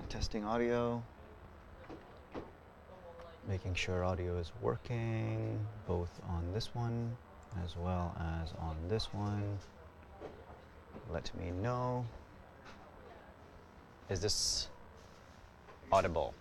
Testing audio. Making sure audio is working, both on this one as well as on this one. Let me know. Is this audible?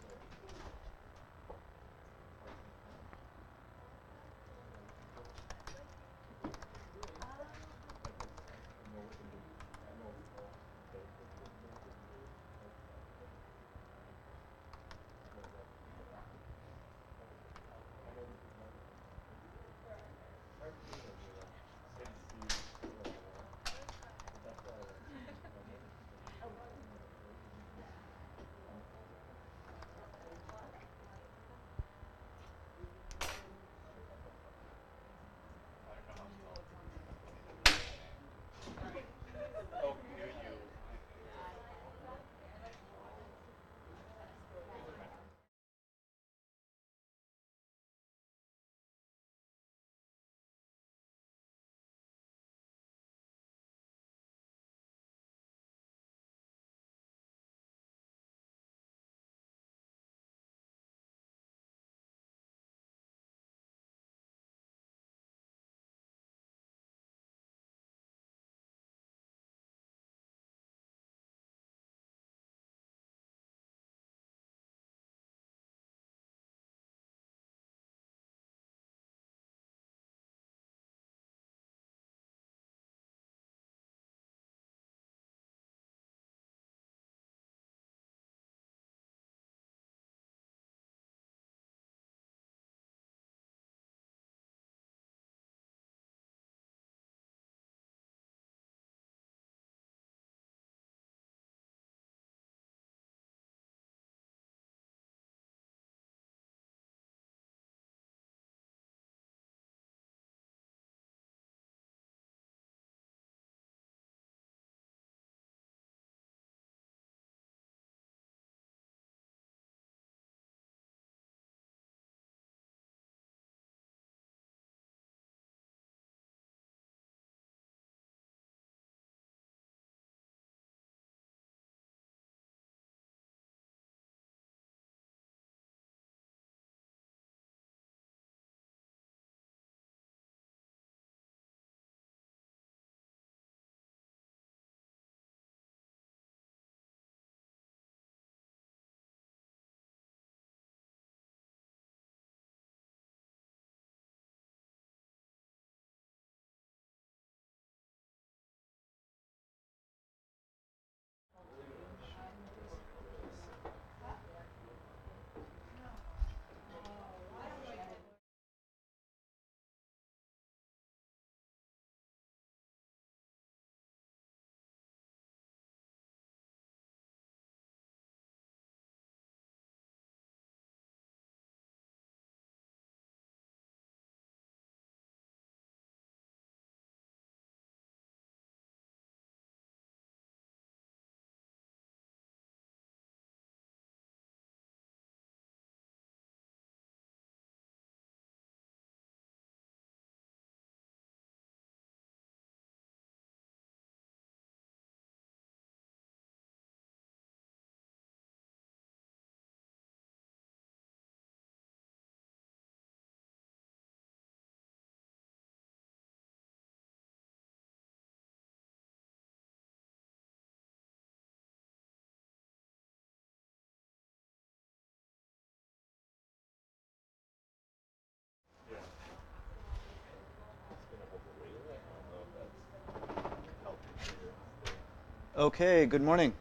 Okay, good morning.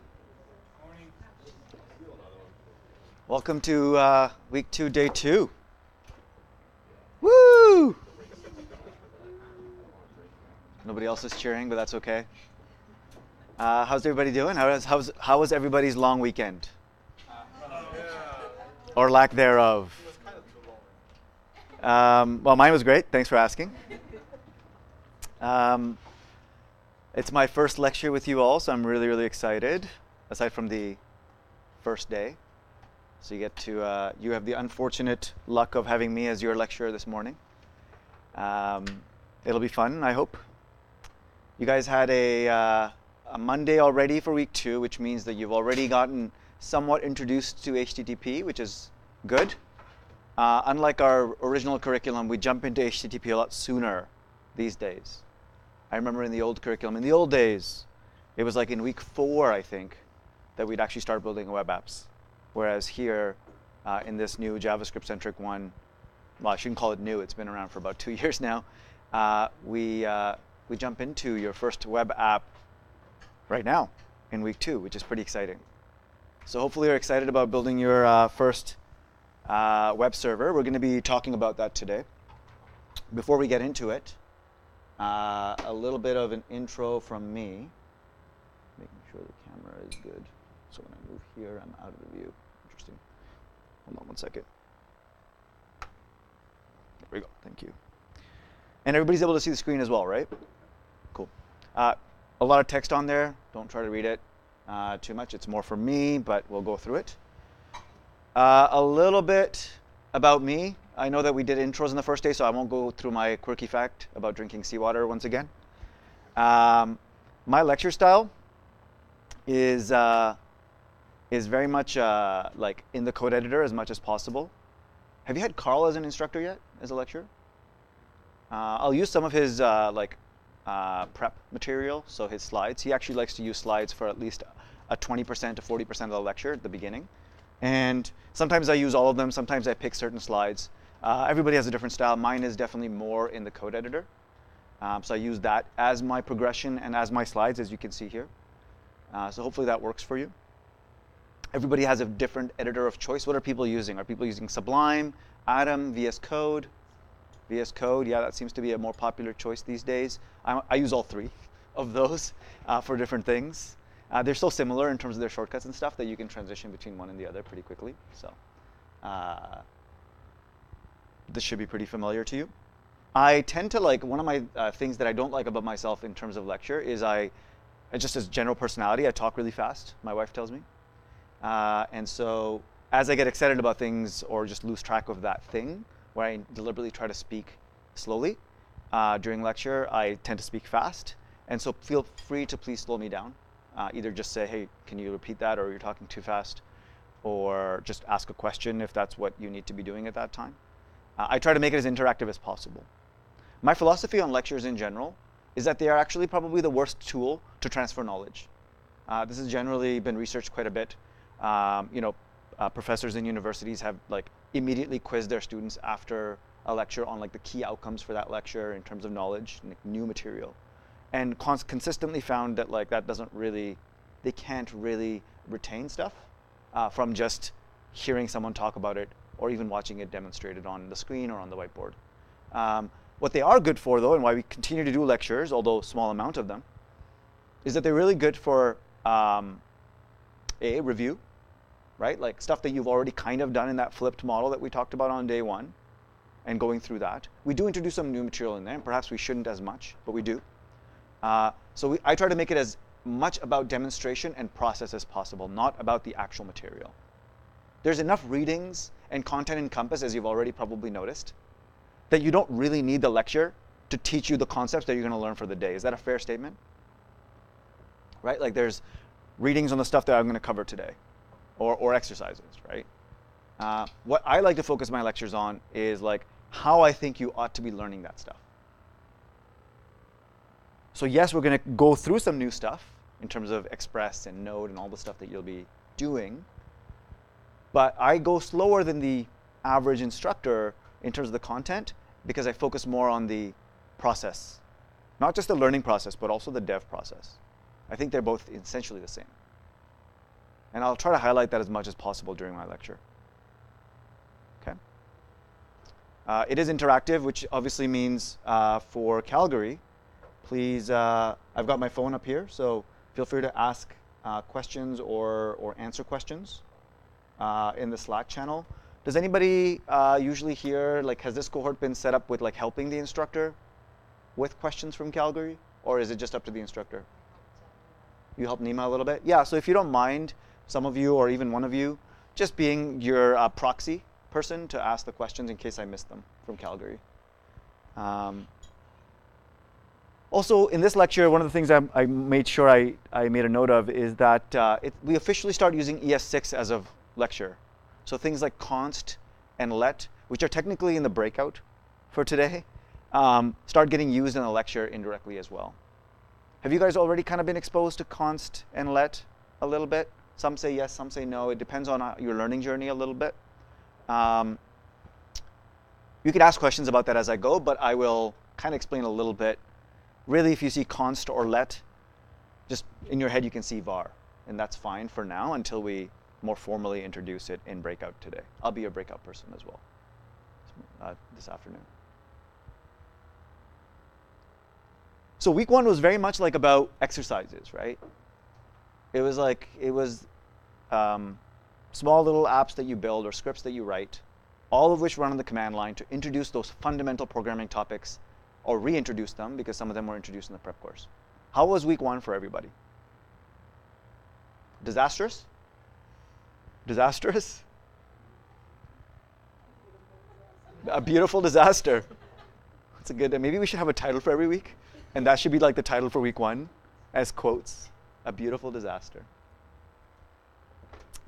Welcome to week 2, day 2. Woo! Nobody else is cheering, but that's okay. How's everybody doing? How was everybody's long weekend? Or lack thereof? Well, mine was great. Thanks for asking. It's my first lecture with you all, so I'm really, really excited, aside from the first day. So you have the unfortunate luck of having me as your lecturer this morning. It'll be fun, I hope. You guys had a Monday already for week 2, which means that you've already gotten somewhat introduced to HTTP, which is good. Unlike our original curriculum, we jump into HTTP a lot sooner these days. I remember in the old curriculum, in the old days, it was like in week 4, I think, that we'd actually start building web apps. Whereas here, in this new JavaScript-centric one, well, I shouldn't call it new, it's been around for about 2 years now, we jump into your first web app right now in week 2, which is pretty exciting. So hopefully you're excited about building your first web server. We're going to be talking about that today. Before we get into it, a little bit of an intro from me, making sure the camera is good. So when I move here, I'm out of the view. Interesting. Hold on one second. There we go. Thank you. And everybody's able to see the screen as well, right? Cool. A lot of text on there. Don't try to read it too much. It's more for me, but we'll go through it. A little bit about me. I know that we did intros in the first day, so I won't go through my quirky fact about drinking seawater once again. My lecture style is very much like in the code editor as much as possible. Have you had Carl as an instructor yet, as a lecturer? I'll use some of his prep material, so his slides. He actually likes to use slides for at least a 20% to 40% of the lecture at the beginning. And sometimes I use all of them. Sometimes I pick certain slides. Everybody has a different style. Mine is definitely more in the code editor. So I use that as my progression and as my slides, as you can see here. So hopefully that works for you. Everybody has a different editor of choice. What are people using? Are people using Sublime, Atom, VS Code? VS Code, yeah, that seems to be a more popular choice these days. I use all 3 of those for different things. They're so similar in terms of their shortcuts and stuff that you can transition between one and the other pretty quickly. So this should be pretty familiar to you. I tend to like, one of my things that I don't like about myself in terms of lecture is just as general personality, I talk really fast, my wife tells me. And so as I get excited about things or just lose track of that thing, where I deliberately try to speak slowly during lecture, I tend to speak fast. And so feel free to please slow me down. Either just say, hey, can you repeat that, or you're talking too fast, or just ask a question if that's what you need to be doing at that time. I try to make it as interactive as possible. My philosophy on lectures in general is that they are actually probably the worst tool to transfer knowledge. This has generally been researched quite a bit. Professors in universities have immediately quizzed their students after a lecture on the key outcomes for that lecture in terms of knowledge and new material, and consistently found that that doesn't really, they can't really retain stuff from just hearing someone talk about it or even watching it demonstrated on the screen or on the whiteboard. What they are good for, though, and why we continue to do lectures, although a small amount of them, is that they're really good for review, right? Like stuff that you've already kind of done in that flipped model that we talked about on day 1, and going through that. We do introduce some new material in there, and perhaps we shouldn't as much, but we do. So I try to make it as much about demonstration and process as possible, not about the actual material. There's enough readings and content in Compass, as you've already probably noticed, that you don't really need the lecture to teach you the concepts that you're going to learn for the day. Is that a fair statement? Right? Like there's readings on the stuff that I'm going to cover today, or exercises, right? What I like to focus my lectures on is how I think you ought to be learning that stuff. So yes, we're going to go through some new stuff in terms of Express and Node and all the stuff that you'll be doing. But I go slower than the average instructor in terms of the content because I focus more on the process. Not just the learning process, but also the dev process. I think they're both essentially the same. And I'll try to highlight that as much as possible during my lecture. Okay. It is interactive, which obviously means for Calgary, please, I've got my phone up here, so feel free to ask questions or answer questions in the Slack channel. Does anybody usually here, has this cohort been set up with helping the instructor with questions from Calgary, or is it just up to the instructor? You help Nima a little bit? Yeah, so if you don't mind, some of you or even one of you, just being your proxy person to ask the questions in case I missed them from Calgary. Also, in this lecture, one of the things I made sure I made a note of is that we officially start using ES6 as of lecture. So things like const and let, which are technically in the breakout for today, start getting used in the lecture indirectly as well. Have you guys already kind of been exposed to const and let a little bit? Some say yes, some say no. It depends on your learning journey a little bit. You could ask questions about that as I go, but I will kind of explain a little bit. Really, if you see const or let, just in your head you can see var, and that's fine for now until we more formally introduce it in breakout today. I'll be your breakout person as well this afternoon. So week one was very much like about exercises, right? It was small little apps that you build or scripts that you write, all of which run on the command line to introduce those fundamental programming topics or reintroduce them because some of them were introduced in the prep course. How was week one for everybody? Disastrous? Disastrous? A beautiful disaster. That's a good, maybe we should have a title for every week, and that should be like the title for week one, as quotes, a beautiful disaster.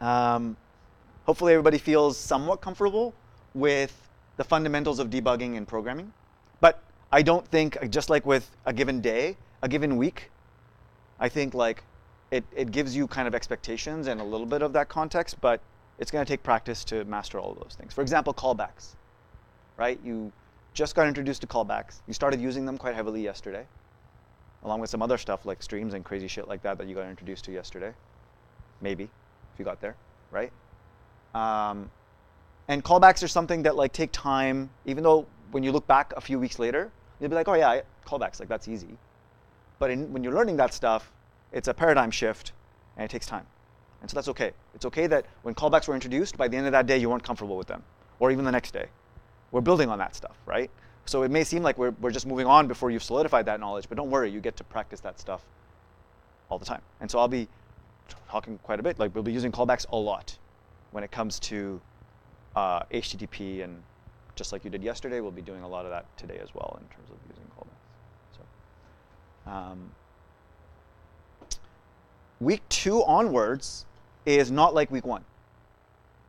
Hopefully everybody feels somewhat comfortable with the fundamentals of debugging and programming. But I don't think, just like with a given day, a given week, I think like it gives you kind of expectations and a little bit of that context, but it's going to take practice to master all of those things. For example, callbacks, right? You just got introduced to callbacks. You started using them quite heavily yesterday, along with some other stuff like streams and crazy shit like that that you got introduced to yesterday. Maybe, if you got there, right? And callbacks are something that like take time, even though when you look back a few weeks later, you'll be like, oh yeah, callbacks, like that's easy. But when you're learning that stuff, it's a paradigm shift and it takes time. And so that's okay. It's okay that when callbacks were introduced, by the end of that day, you weren't comfortable with them, or even the next day. We're building on that stuff, right? So it may seem like we're just moving on before you've solidified that knowledge, but don't worry, you get to practice that stuff all the time. And so I'll be talking quite a bit, like we'll be using callbacks a lot when it comes to HTTP, and just like you did yesterday, we'll be doing a lot of that today as well in terms of using callbacks. So, week two onwards is not like week one.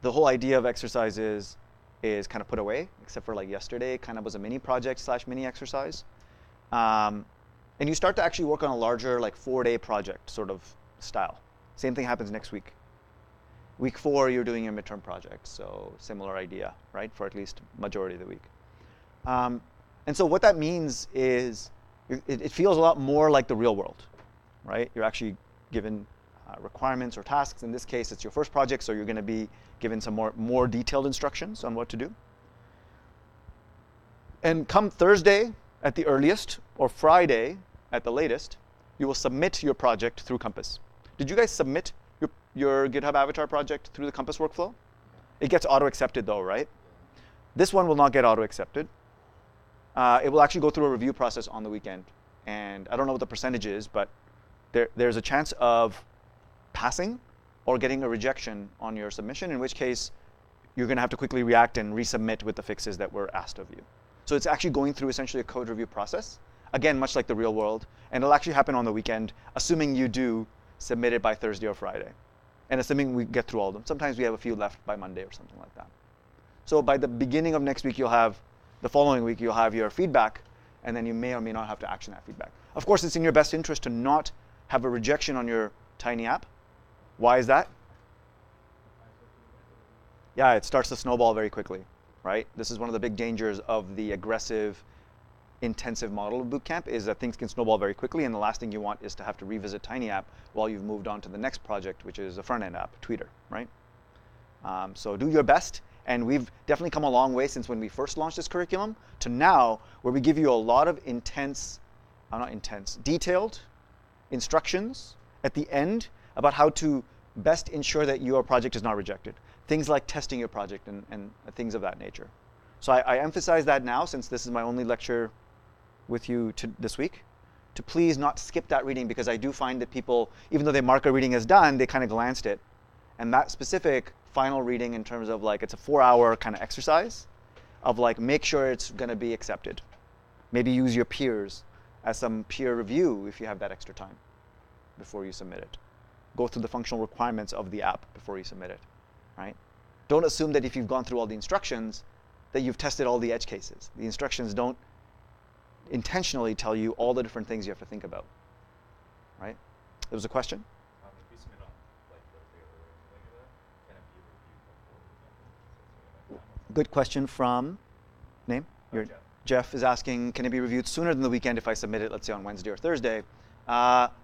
The whole idea of exercises is kind of put away, except for like yesterday, it kind of was a mini project / mini exercise. And you start to actually work on a larger like 4-day project sort of style. Same thing happens next week. Week 4, you're doing your midterm project, so similar idea, right, for at least majority of the week. And so what that means is it feels a lot more like the real world, right? You're actually given requirements or tasks. In this case, it's your first project, so you're going to be given some more detailed instructions on what to do. And come Thursday at the earliest, or Friday at the latest, you will submit your project through Compass. Did you guys submit your GitHub Avatar project through the Compass workflow? It gets auto-accepted though, right? This one will not get auto-accepted. It will actually go through a review process on the weekend. And I don't know what the percentage is, but there's a chance of passing or getting a rejection on your submission, in which case you're going to have to quickly react and resubmit with the fixes that were asked of you. So it's actually going through essentially a code review process, again, much like the real world. And it'll actually happen on the weekend, assuming you do submit it by Thursday or Friday. And assuming we get through all of them. Sometimes we have a few left by Monday or something like that. So by the beginning of next week, the following week, you'll have your feedback, and then you may or may not have to action that feedback. Of course, it's in your best interest to not have a rejection on your tiny app. Why is that? Yeah, it starts to snowball very quickly, right? This is one of the big dangers of the aggressive, intensive model of bootcamp, is that things can snowball very quickly, and the last thing you want is to have to revisit Tiny App while you've moved on to the next project, which is a front-end app, Tweeter, right? So do your best, and we've definitely come a long way since when we first launched this curriculum to now, where we give you a lot of detailed instructions at the end about how to best ensure that your project is not rejected. Things like testing your project and things of that nature. So I emphasize that now, since this is my only lecture with you this week, to please not skip that reading, because I do find that people, even though they mark a reading as done, they kind of glanced it. And that specific final reading, in terms of like, it's a 4-hour kind of exercise of like, make sure it's going to be accepted. Maybe use your peers as some peer review if you have that extra time before you submit it. Go through the functional requirements of the app before you submit it, right? Don't assume that if you've gone through all the instructions that you've tested all the edge cases. The instructions don't intentionally tell you all the different things you have to think about, right? There was a question? If we submit on like Thursday or something like that, can it be reviewed before? Good question from, name? Jeff. Jeff is asking, can it be reviewed sooner than the weekend if I submit it, let's say on Wednesday or Thursday?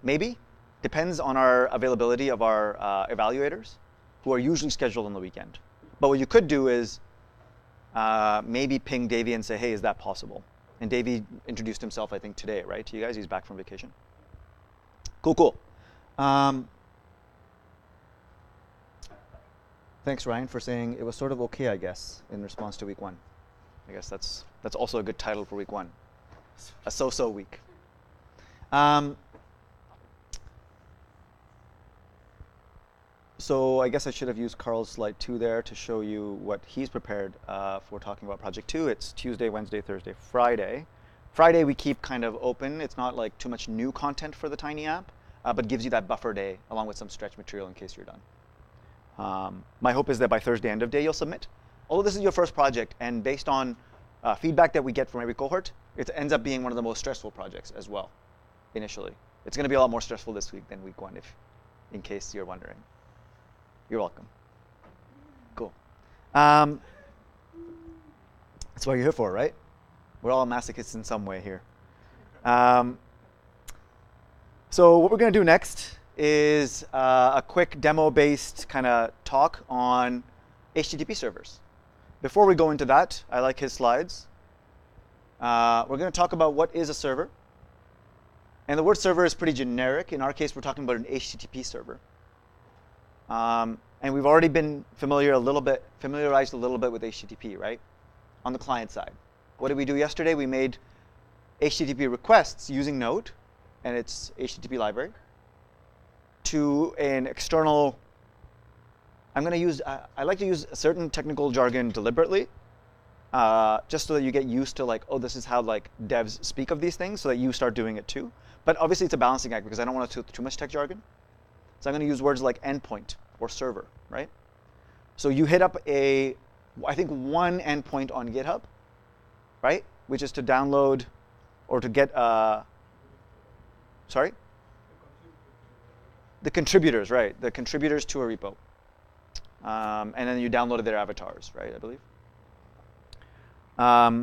Maybe. Depends on our availability of our evaluators, who are usually scheduled on the weekend. But what you could do is maybe ping Davey and say, hey, is that possible? And Davey introduced himself, I think, today, right, to you guys? He's back from vacation. Cool. Thanks, Ryan, for saying it was sort of okay, I guess, in response to week 1. I guess that's also a good title for week 1. A so-so week. So I guess I should have used Carl's slide 2 there to show you what he's prepared for talking about Project 2. It's Tuesday, Wednesday, Thursday, Friday. Friday we keep kind of open. It's not like too much new content for the Tiny app, but gives you that buffer day along with some stretch material in case you're done. My hope is that by Thursday end of day you'll submit. Although this is your first project, and based on feedback that we get from every cohort, it ends up being one of the most stressful projects as well, initially. It's going to be a lot more stressful this week than week 1, in case you're wondering. You're welcome. Cool. That's what you're here for, right? We're all masochists in some way here. So what we're going to do next is a quick demo-based kind of talk on HTTP servers. Before we go into that, I like his slides. We're going to talk about what is a server. And the word server is pretty generic. In our case, we're talking about an HTTP server. And we've already been familiarized a little bit with HTTP, right? On the client side. What did we do yesterday? We made HTTP requests using Node and its HTTP library to an external. I like to use a certain technical jargon deliberately, just so that you get used to like, oh, this is how like devs speak of these things, so that you start doing it too. But obviously it's a balancing act because I don't want to do too much tech jargon. So I'm going to use words like endpoint or server, right? So you hit up I think one endpoint on GitHub, right? Which is to download or to get, sorry? The contributors, right? The contributors to a repo. And then you downloaded their avatars, right, I believe.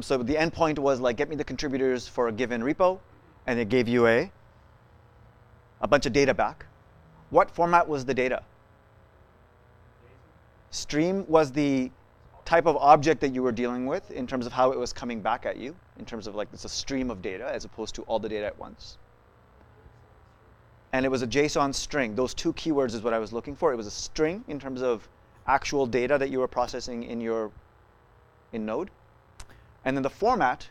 So the endpoint was like, get me the contributors for a given repo, and it gave you a bunch of data back. What format was the data? Stream was the type of object that you were dealing with in terms of how it was coming back at you, in terms of like it's a stream of data as opposed to all the data at once. And it was a JSON string. Those 2 keywords is what I was looking for. It was a string in terms of actual data that you were processing in Node. And then the format,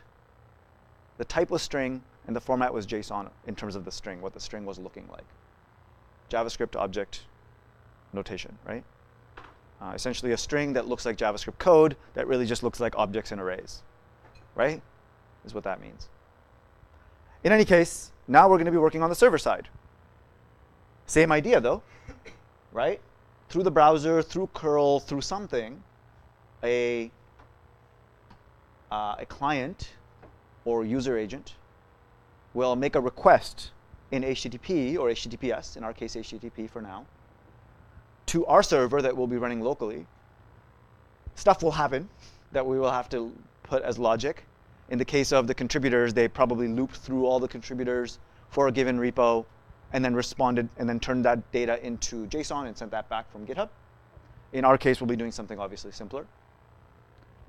the type was string, and the format was JSON in terms of the string, what the string was looking like. JavaScript object notation, right? Essentially a string that looks like JavaScript code that really just looks like objects and arrays, right? Is what that means. In any case, now we're going to be working on the server side. Same idea though, right? Through the browser, through curl, through something, a client or user agent will make a request in HTTP or HTTPS, in our case HTTP for now, to our server that will be running locally. Stuff will happen that we will have to put as logic. In the case of the contributors, they probably looped through all the contributors for a given repo and then responded and then turned that data into JSON and sent that back from GitHub. In our case, we'll be doing something obviously simpler.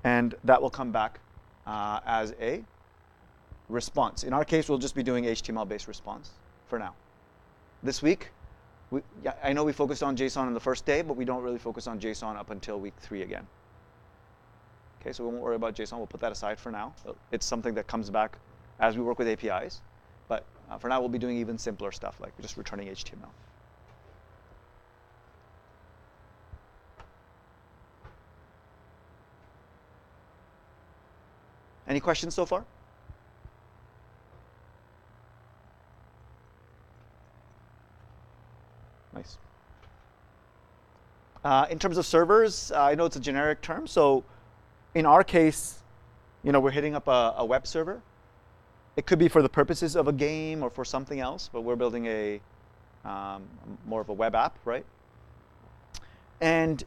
And that will come back as a response. In our case, we'll just be doing HTML-based response for now. This week, I know we focused on JSON on the first day, but we don't really focus on JSON up until week 3 again. Okay, so we won't worry about JSON. We'll put that aside for now. It's something that comes back as we work with APIs. But for now, we'll be doing even simpler stuff, like just returning HTML. Any questions so far? Nice. In terms of servers, I know it's a generic term. So in our case, we're hitting up a web server. It could be for the purposes of a game or for something else, but we're building more of a web app, right? And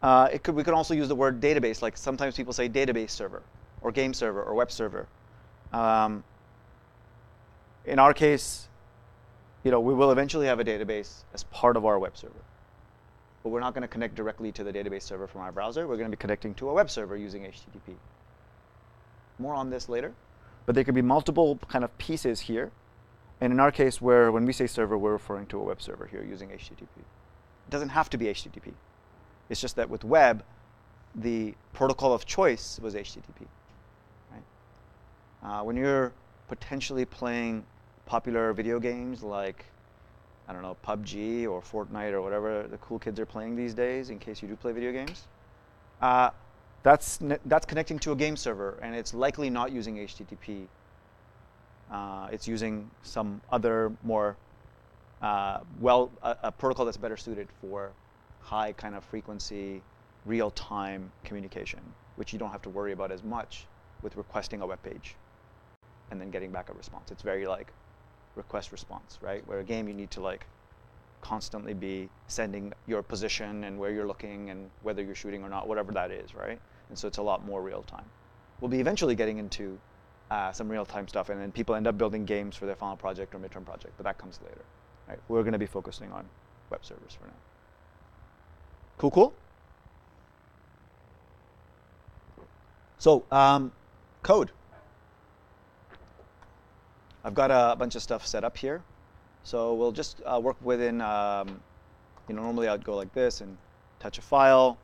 we could also use the word database. Like sometimes people say database server or game server or web server. In our case, we will eventually have a database as part of our web server. But we're not going to connect directly to the database server from our browser. We're going to be connecting to a web server using HTTP. More on this later. But there could be multiple kind of pieces here. And in our case, when we say server, we're referring to a web server here using HTTP. It doesn't have to be HTTP. It's just that with web, the protocol of choice was HTTP. Right? When you're potentially playing popular video games like, I don't know, PUBG or Fortnite or whatever the cool kids are playing these days, in case you do play video games, that's connecting to a game server, and it's likely not using HTTP. It's using some other more a protocol that's better suited for high kind of frequency, real-time communication, which you don't have to worry about as much with requesting a web page and then getting back a response. It's very like request response, right? Where a game you need to like constantly be sending your position and where you're looking and whether you're shooting or not, whatever that is, right? And so it's a lot more real time. We'll be eventually getting into some real time stuff, and then people end up building games for their final project or midterm project, but that comes later. Right? We're going to be focusing on web servers for now. Cool. So code. I've got a bunch of stuff set up here. So we'll just work within, normally I'd go like this and touch a file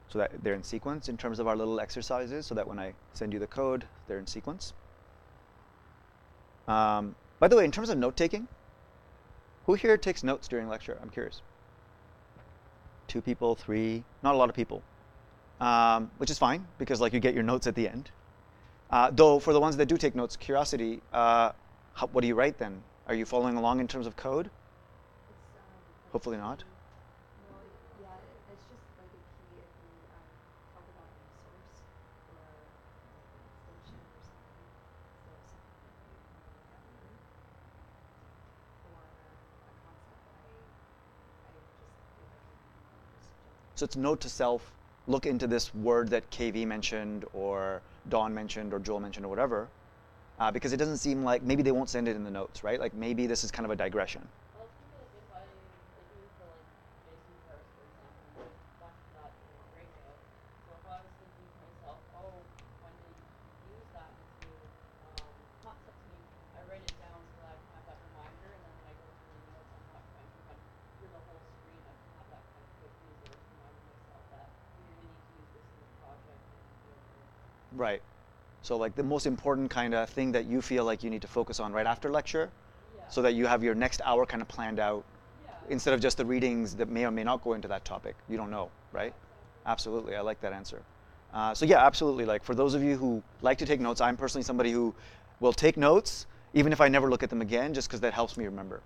so that they're in sequence in terms of our little exercises, so that when I send you the code, they're in sequence. By the way, in terms of note-taking, who here takes notes during lecture? I'm curious. 2 people, 3, not a lot of people, which is fine because like you get your notes at the end. Though for the ones that do take notes, curiosity, what do you write then? Are you following along in terms of code? Hopefully not. Well, yeah, it's just like a key if we talk about a resource or like an extension or something. So something that you can look at later. Or a concept that I just feel like you. So it's note to self, look into this word that KV mentioned or Dawn mentioned or Joel mentioned or whatever. Because it doesn't seem like maybe they won't send it in the notes, right? Like maybe this is kind of a digression. Well, it's kind of like if I do for like Jason Paris, for example, we watched that in a breakout. So if I was thinking to myself, oh, when did you use that new concept to me, I write it down so that I can have that reminder, and then when I go through the notes, I'm not trying to run through the whole screen. I can have that kind of quick resource reminding myself that you're going to need to use this in the project. Right. So like the most important kind of thing that you feel like you need to focus on right after lecture, so that you have your next hour kind of planned out, instead of just the readings that may or may not go into that topic. You don't know, right? Absolutely, I like that answer. So yeah, absolutely. Like for those of you who like to take notes, I'm personally somebody who will take notes even if I never look at them again, just because that helps me remember.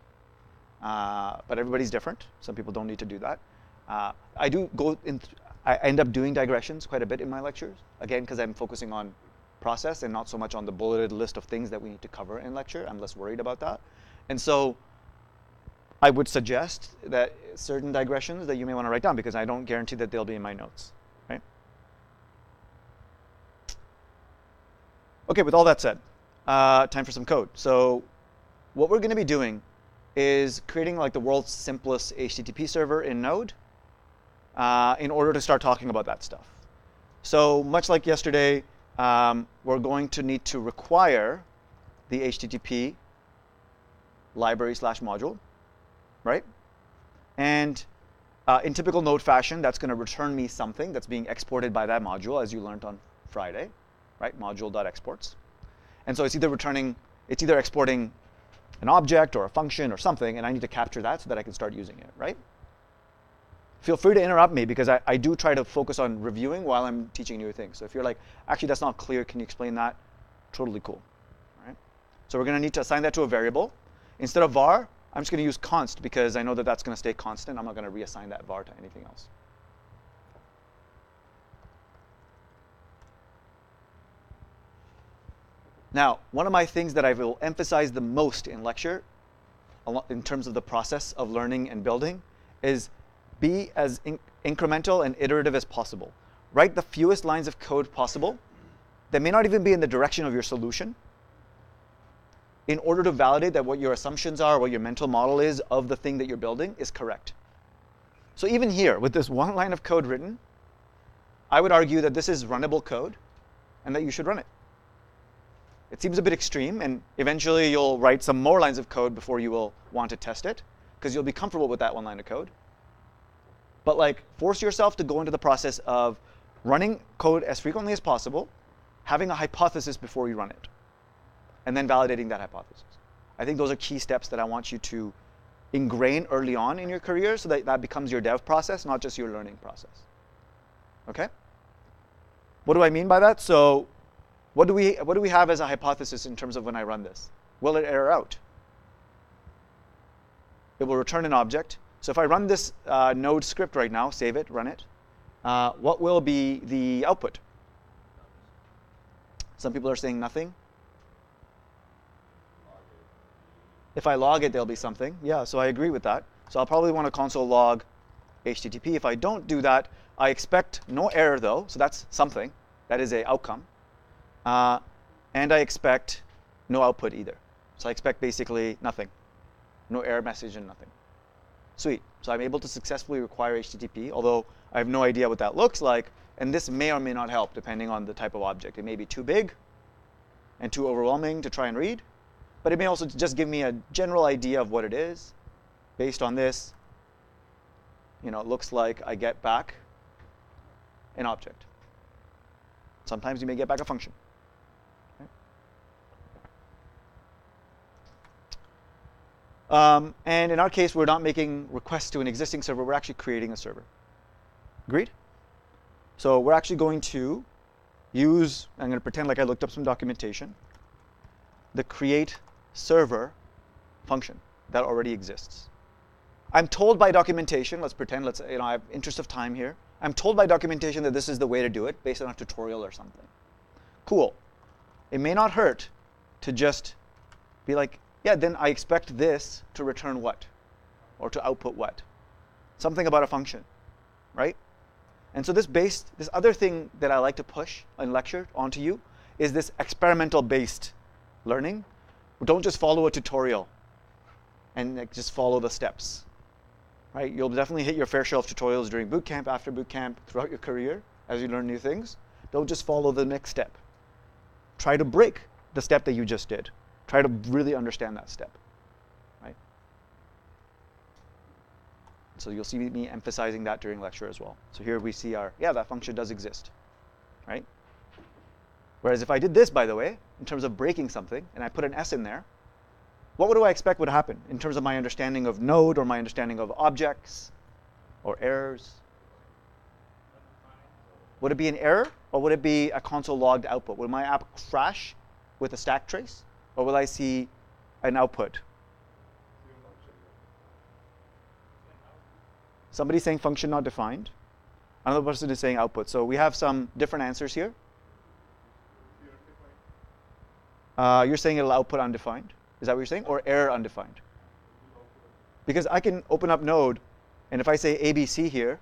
But everybody's different. Some people don't need to do that. I do go in. I end up doing digressions quite a bit in my lectures, again because I'm focusing on process and not so much on the bulleted list of things that we need to cover in lecture. I'm less worried about that. And so I would suggest that certain digressions that you may want to write down, because I don't guarantee that they'll be in my notes, right? Okay, with all that said, time for some code. So what we're going to be doing is creating like the world's simplest HTTP server in Node in order to start talking about that stuff. So much like yesterday, we're going to need to require the HTTP library/module, right? And in typical Node fashion, that's going to return me something that's being exported by that module, as you learned on Friday, right? Module.exports. And so it's either exporting an object or a function or something, and I need to capture that so that I can start using it, right? Feel free to interrupt me, because I do try to focus on reviewing while I'm teaching new things. So if you're like, actually that's not clear, can you explain that? Totally cool. All right? So we're going to need to assign that to a variable. Instead of var, I'm just going to use const because I know that that's going to stay constant. I'm not going to reassign that var to anything else. Now, one of my things that I will emphasize the most in lecture, in terms of the process of learning and building, is be as incremental and iterative as possible. Write the fewest lines of code possible that may not even be in the direction of your solution in order to validate that what your assumptions are, what your mental model is of the thing that you're building is correct. So even here, with this one line of code written, I would argue that this is runnable code and that you should run it. It seems a bit extreme, and eventually you'll write some more lines of code before you will want to test it, because you'll be comfortable with that one line of code. But like, force yourself to go into the process of running code as frequently as possible, having a hypothesis before you run it, and then validating that hypothesis. I think those are key steps that I want you to ingrain early on in your career so that that becomes your dev process, not just your learning process. Okay? What do I mean by that? So what do we have as a hypothesis in terms of when I run this? Will it error out? It will return an object. So if I run this node script right now, save it, run it, what will be the output? Some people are saying nothing. If I log it, there'll be something. Yeah, so I agree with that. So I'll probably want to console log HTTP. If I don't do that, I expect no error though, so that's something. That is an outcome. And I expect no output either. So I expect basically nothing. No error message and nothing. Sweet. So I'm able to successfully require HTTP, although I have no idea what that looks like. And this may or may not help depending on the type of object. It may be too big and too overwhelming to try and read. But it may also just give me a general idea of what it is. Based on this, it looks like I get back an object. Sometimes you may get back a function. And in our case, we're not making requests to an existing server. We're actually creating a server. Agreed? So we're actually going to use, I'm going to pretend like I looked up some documentation, the create server function that already exists. I'm told by documentation, let's pretend, I have interest of time here. I'm told by documentation that this is the way to do it based on a tutorial or something. Cool. It may not hurt to just be like, yeah, then I expect this to return what? Or to output what? Something about a function, right? And so this other thing that I like to push in lecture onto you is this experimental based learning. Don't just follow a tutorial and just follow the steps, right? You'll definitely hit your fair share of tutorials during boot camp, after boot camp, throughout your career as you learn new things. Don't just follow the next step. Try to break the step that you just did. Try to really understand that step, right? So you'll see me emphasizing that during lecture as well. So here we see that function does exist, right? Whereas if I did this, by the way, in terms of breaking something, and I put an S in there, what do I expect would happen in terms of my understanding of node or my understanding of objects or errors? Would it be an error, or would it be a console logged output? Would my app crash with a stack trace? Or will I see an output? Somebody's saying function not defined. Another person is saying output. So we have some different answers here. You're saying it'll output undefined. Is that what you're saying? Or error undefined? Because I can open up Node, and if I say ABC here,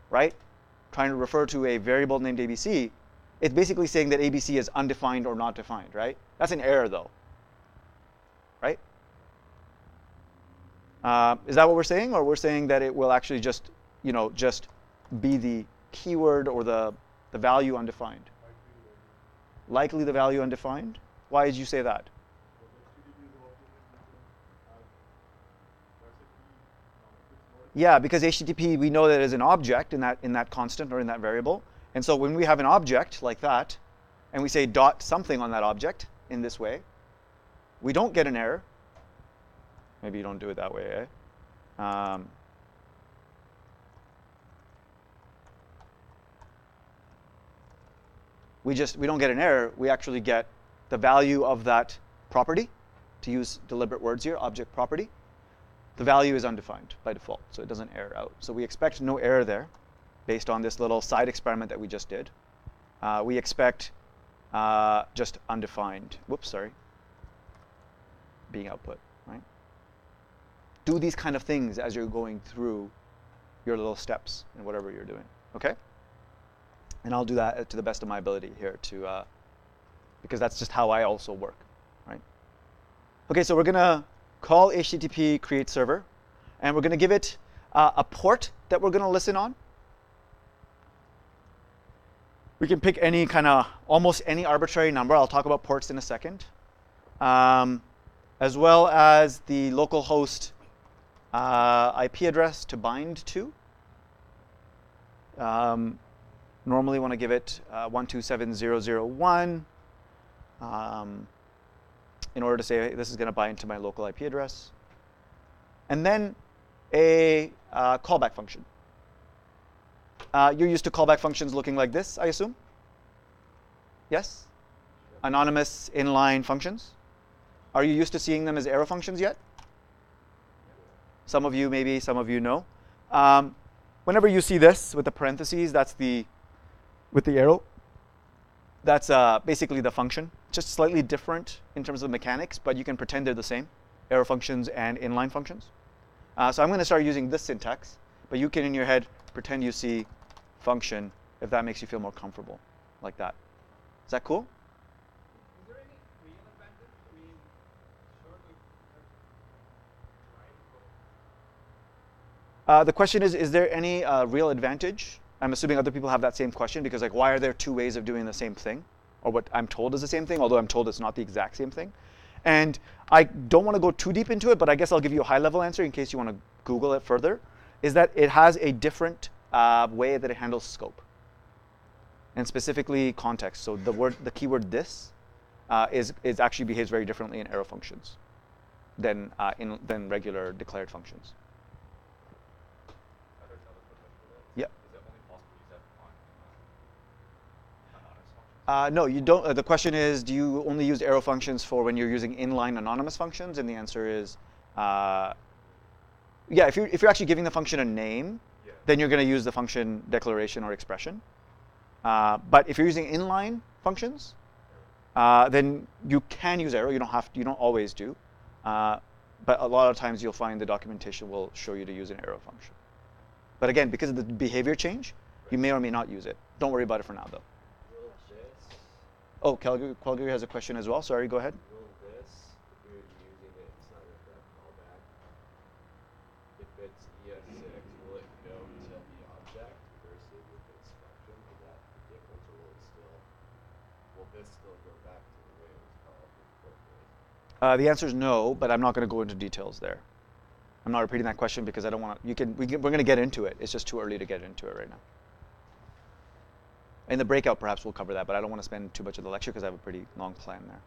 right, trying to refer to a variable named ABC, it's basically saying that ABC is undefined or not defined, right? That's an error, though. Right? Is that what we're saying? Or we're saying that it will actually just be the keyword or the value undefined? Likely the value undefined? Why did you say that? Yeah, because HTTP, we know that is an object in that constant or in that variable. And so when we have an object like that, and we say dot something on that object in this way, we don't get an error. Maybe you don't do it that way, eh? We don't get an error. We actually get the value of that property, to use deliberate words here, object property. the value is undefined by default, so it doesn't error out. So we expect no error there based on this little side experiment that we just did. We expect just undefined, being output, right? Do these kind of things as you're going through your little steps in whatever you're doing, okay? And I'll do that to the best of my ability here because that's just how I also work, right? Okay, so we're gonna call HTTP create server, and we're gonna give it a port that we're gonna listen on. We can pick any almost any arbitrary number. I'll talk about ports in a second. As well as the local host IP address to bind to. Normally want to give it 127.0.0.1 in order to say, hey, this is going to bind to my local IP address. And then a callback function. You're used to callback functions looking like this, I assume? Yes? Anonymous inline functions. Are you used to seeing them as arrow functions yet? Some of you maybe, some of you no. Whenever you see this with the parentheses, that's with the arrow, that's basically the function. Just slightly different in terms of mechanics, but you can pretend they're the same, arrow functions and inline functions. So I'm going to start using this syntax, but you can in your head pretend you see function if that makes you feel more comfortable, like that. Is that cool? Is there any real advantage? I mean, surely right? The question is there any real advantage? I'm assuming other people have that same question because like, why are there two ways of doing the same thing? Or what I'm told is the same thing, although I'm told it's not the exact same thing. And I don't want to go too deep into it, but I guess I'll give you a high-level answer in case you want to Google it further, is that it has a different way that it handles scope. And specifically context. So the keyword this is actually behaves very differently in arrow functions than regular declared functions. Yeah. Is it only possible to use that on anonymous functions? No, you don't. The question is, do you only use arrow functions for when you're using inline anonymous functions? And the answer is, yeah. If you're actually giving the function a name, Yeah. then you're going to use the function declaration or expression. But if you're using inline functions, then you can use arrow. You don't have to. You don't always do. But a lot of times you'll find the documentation will show you to use an arrow function. But again, because of the behavior change, you may or may not use it. Don't worry about it for now, though. Will this, Oh, Calgary has a question as well. Sorry, go ahead. will this, if you're using it inside of that callback, if it's ES6, will it go to the object versus if it's function? Is that the difference, or will this still go back to the way it was called before? The answer is no, but I'm not going to go into details there. I'm not repeating that question because I don't want to. We're going to get into it. It's just too early to get into it right now. In the breakout, perhaps we'll cover that, but I don't want to spend too much of the lecture because I have a pretty long plan there.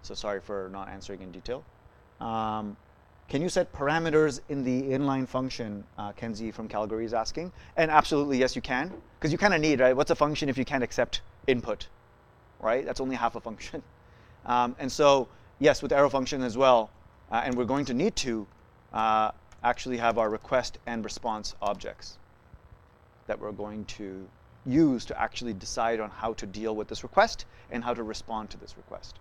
So sorry for not answering in detail. Can you set parameters in the inline function? Kenzie from Calgary is asking. And absolutely, yes, you can. Because you kind of need, right? What's a function if you can't accept input, right? That's only half a function. And so, yes, with arrow function as well, and we're going to need to actually have our request and response objects that we're going to use to actually decide on how to deal with this request and how to respond to this request.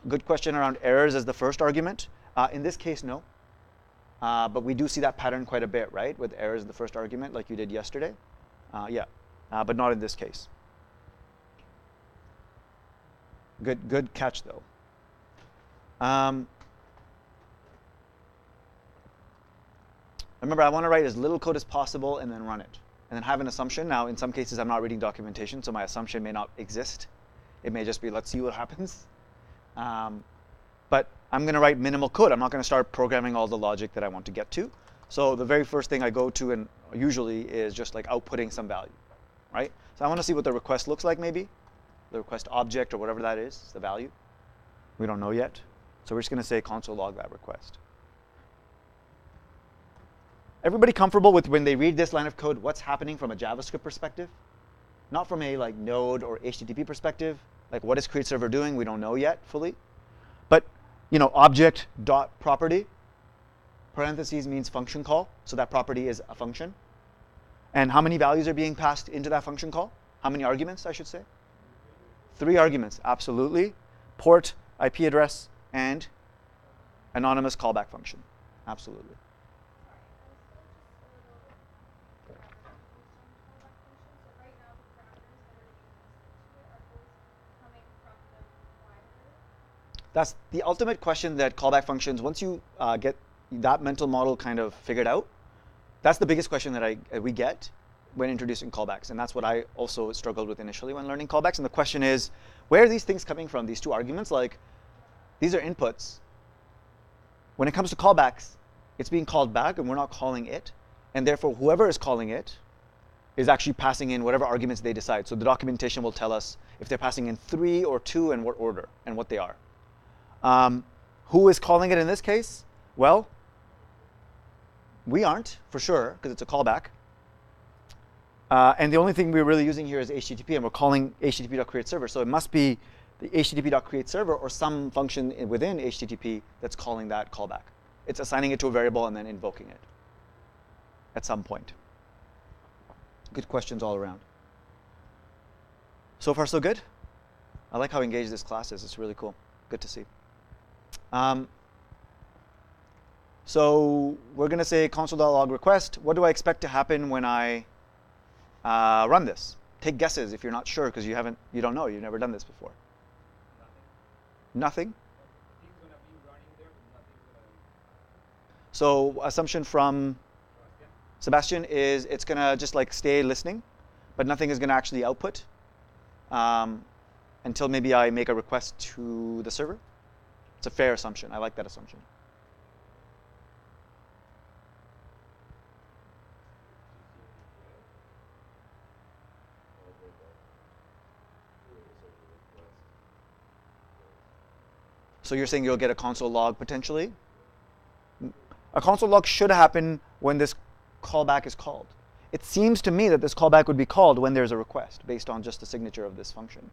Good question around errors as the first argument. In this case, no. But we do see that pattern quite a bit, right? With errors in the first argument, like you did yesterday. Yeah, but not in this case. Good catch, though. Remember, I want to write as little code as possible and then run it. And then have an assumption. Now, in some cases, I'm not reading documentation, so my assumption may not exist. It may just be, let's see what happens. But I'm going to write minimal code. I'm not going to start programming all the logic that I want to get to. So the very first thing I go to and usually is just like outputting some value, right? So I want to see what the request looks like maybe. The request object or whatever that is, the value. We don't know yet. So we're just going to say console log that request. Everybody comfortable with when they read this line of code, what's happening from a JavaScript perspective? Not from a like Node or HTTP perspective. Like what is create server doing? We don't know yet fully. object dot property. Parentheses means function call, so that property is a function. And how many values are being passed into that function call? How many arguments, I should say? 3 arguments, absolutely. Port, IP address, and anonymous callback function, absolutely. Sorry, I was still just a little confused on callback functions. So right now, the parameters that are being listed to it, are those coming from the provider? That's the ultimate question that callback functions, once you get that mental model kind of figured out, that's the biggest question that we get when introducing callbacks. And that's what I also struggled with initially when learning callbacks. And the question is, where are these things coming from, these 2 arguments? Like, these are inputs. When it comes to callbacks, it's being called back, and we're not calling it. And therefore, whoever is calling it is actually passing in whatever arguments they decide. So the documentation will tell us if they're passing in 3 or 2 and what order and what they are. Who is calling it in this case? Well, we aren't, for sure, because it's a callback. And the only thing we're really using here is HTTP, and we're calling http.createServer. So it must be the http.createServer or some function within HTTP that's calling that callback. It's assigning it to a variable and then invoking it at some point. Good questions all around. So far, so good? I like how engaged this class is. It's really cool. Good to see. So we're going to say console.log request. What do I expect to happen when I run this? Take guesses if you're not sure, because you don't know. You've never done this before. Nothing? Nothing's gonna be running there, but nothing's gonna. So assumption from Sebastian is it's going to just like stay listening, but nothing is going to actually output until maybe I make a request to the server. It's a fair assumption. I like that assumption. So you're saying you'll get a console log potentially? A console log should happen when this callback is called. It seems to me that this callback would be called when there's a request based on just the signature of this function.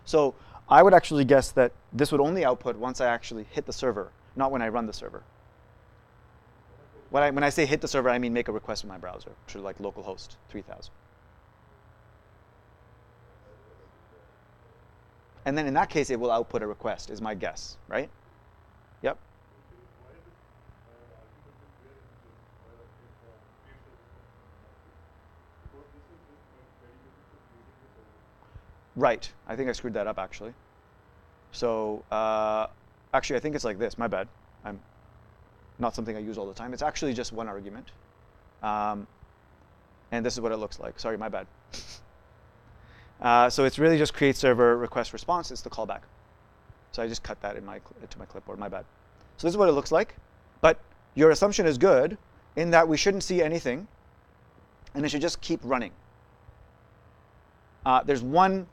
So I would actually guess that this would only output once I actually hit the server, not when I run the server. When I say hit the server, I mean make a request in my browser to like localhost 3000. And then in that case, it will output a request, is my guess, right? Yep. Right. I think I screwed that up, actually. So actually, I think it's like this. My bad. I'm not something I use all the time. It's actually just one argument. And this is what it looks like. Sorry, my bad. So it's really just create server request response. It's the callback. So I just cut that into my clipboard. My bad. So this is what it looks like. But your assumption is good in that we shouldn't see anything, and it should just keep running. There's one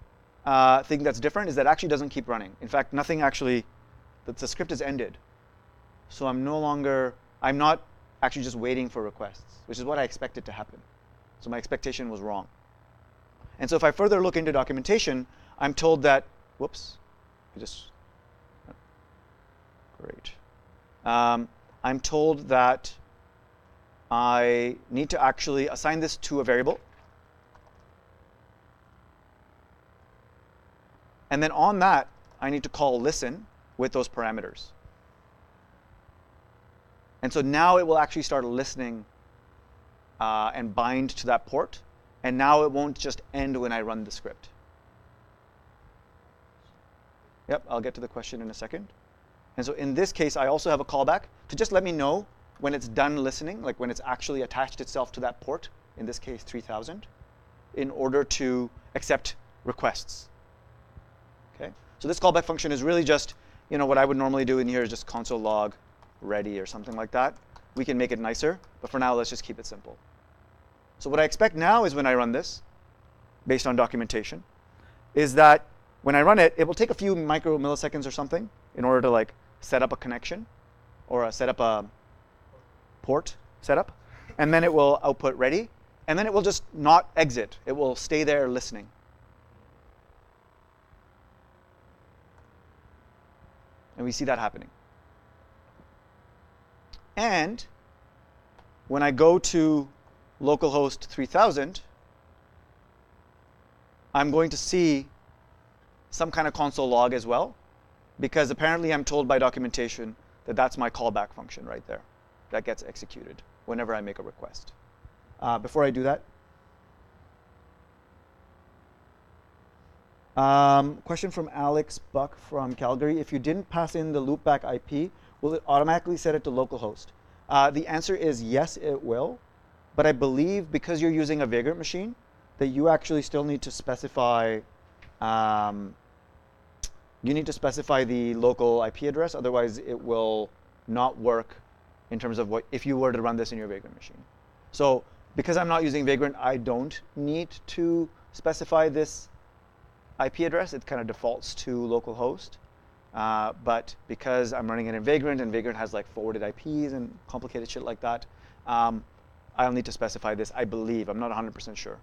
thing that's different is that it actually doesn't keep running. In fact, nothing actually. The script is ended. So I'm not actually just waiting for requests, which is what I expected to happen. So my expectation was wrong. And so if I further look into documentation, I'm told that, whoops, great. I'm told that I need to actually assign this to a variable. And then on that, I need to call listen with those parameters. And so now it will actually start listening and bind to that port. And now it won't just end when I run the script. Yep, I'll get to the question in a second. And so in this case, I also have a callback to just let me know when it's done listening, like when it's actually attached itself to that port, in this case 3000, in order to accept requests. Okay? So this callback function is really just, what I would normally do in here is just console log ready or something like that. We can make it nicer, but for now, let's just keep it simple. So what I expect now is when I run this, based on documentation, is that when I run it, it will take a few milliseconds or something in order to like set up a connection or set up a port setup. And then it will output ready. And then it will just not exit. It will stay there listening. And we see that happening. And when I go to localhost 3000, I'm going to see some kind of console log as well, because apparently I'm told by documentation that that's my callback function right there that gets executed whenever I make a request. Before I do that, question from Alex Buck from Calgary. If you didn't pass in the loopback IP, will it automatically set it to localhost? The answer is yes, it will. But I believe because you're using a Vagrant machine, that you actually still need to specify the local IP address. Otherwise, it will not work in terms of what if you were to run this in your Vagrant machine. So because I'm not using Vagrant, I don't need to specify this IP address. It kind of defaults to localhost. But because I'm running it in Vagrant, and Vagrant has like forwarded IPs and complicated shit like that, I'll need to specify this, I believe. I'm not 100% sure.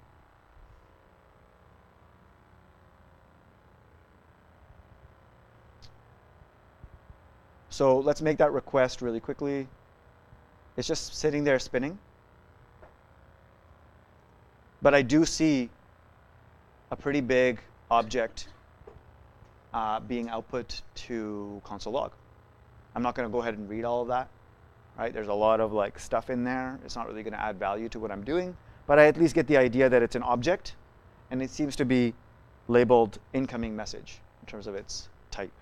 So let's make that request really quickly. It's just sitting there spinning. But I do see a pretty big object being output to console log. I'm not going to go ahead and read all of that. Right? There's a lot of like stuff in there. It's not really going to add value to what I'm doing. But I at least get the idea that it's an object, and it seems to be labeled incoming message in terms of its type.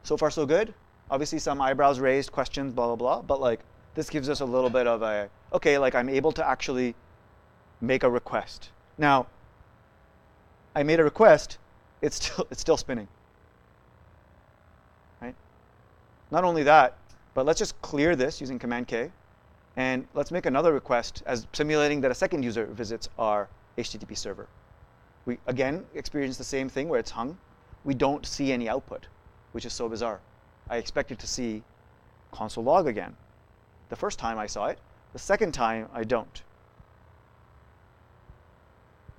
So far, so good. Obviously, some eyebrows raised, questions, blah, blah, blah. But like, this gives us a little bit of a, okay, like I'm able to actually make a request. Now, I made a request. It's still spinning. Right? Not only that, but let's just clear this using Command K. And let's make another request as simulating that a second user visits our HTTP server. We, again, experience the same thing where it's hung. We don't see any output, which is so bizarre. I expected to see console log again. The first time I saw it. The second time, I don't.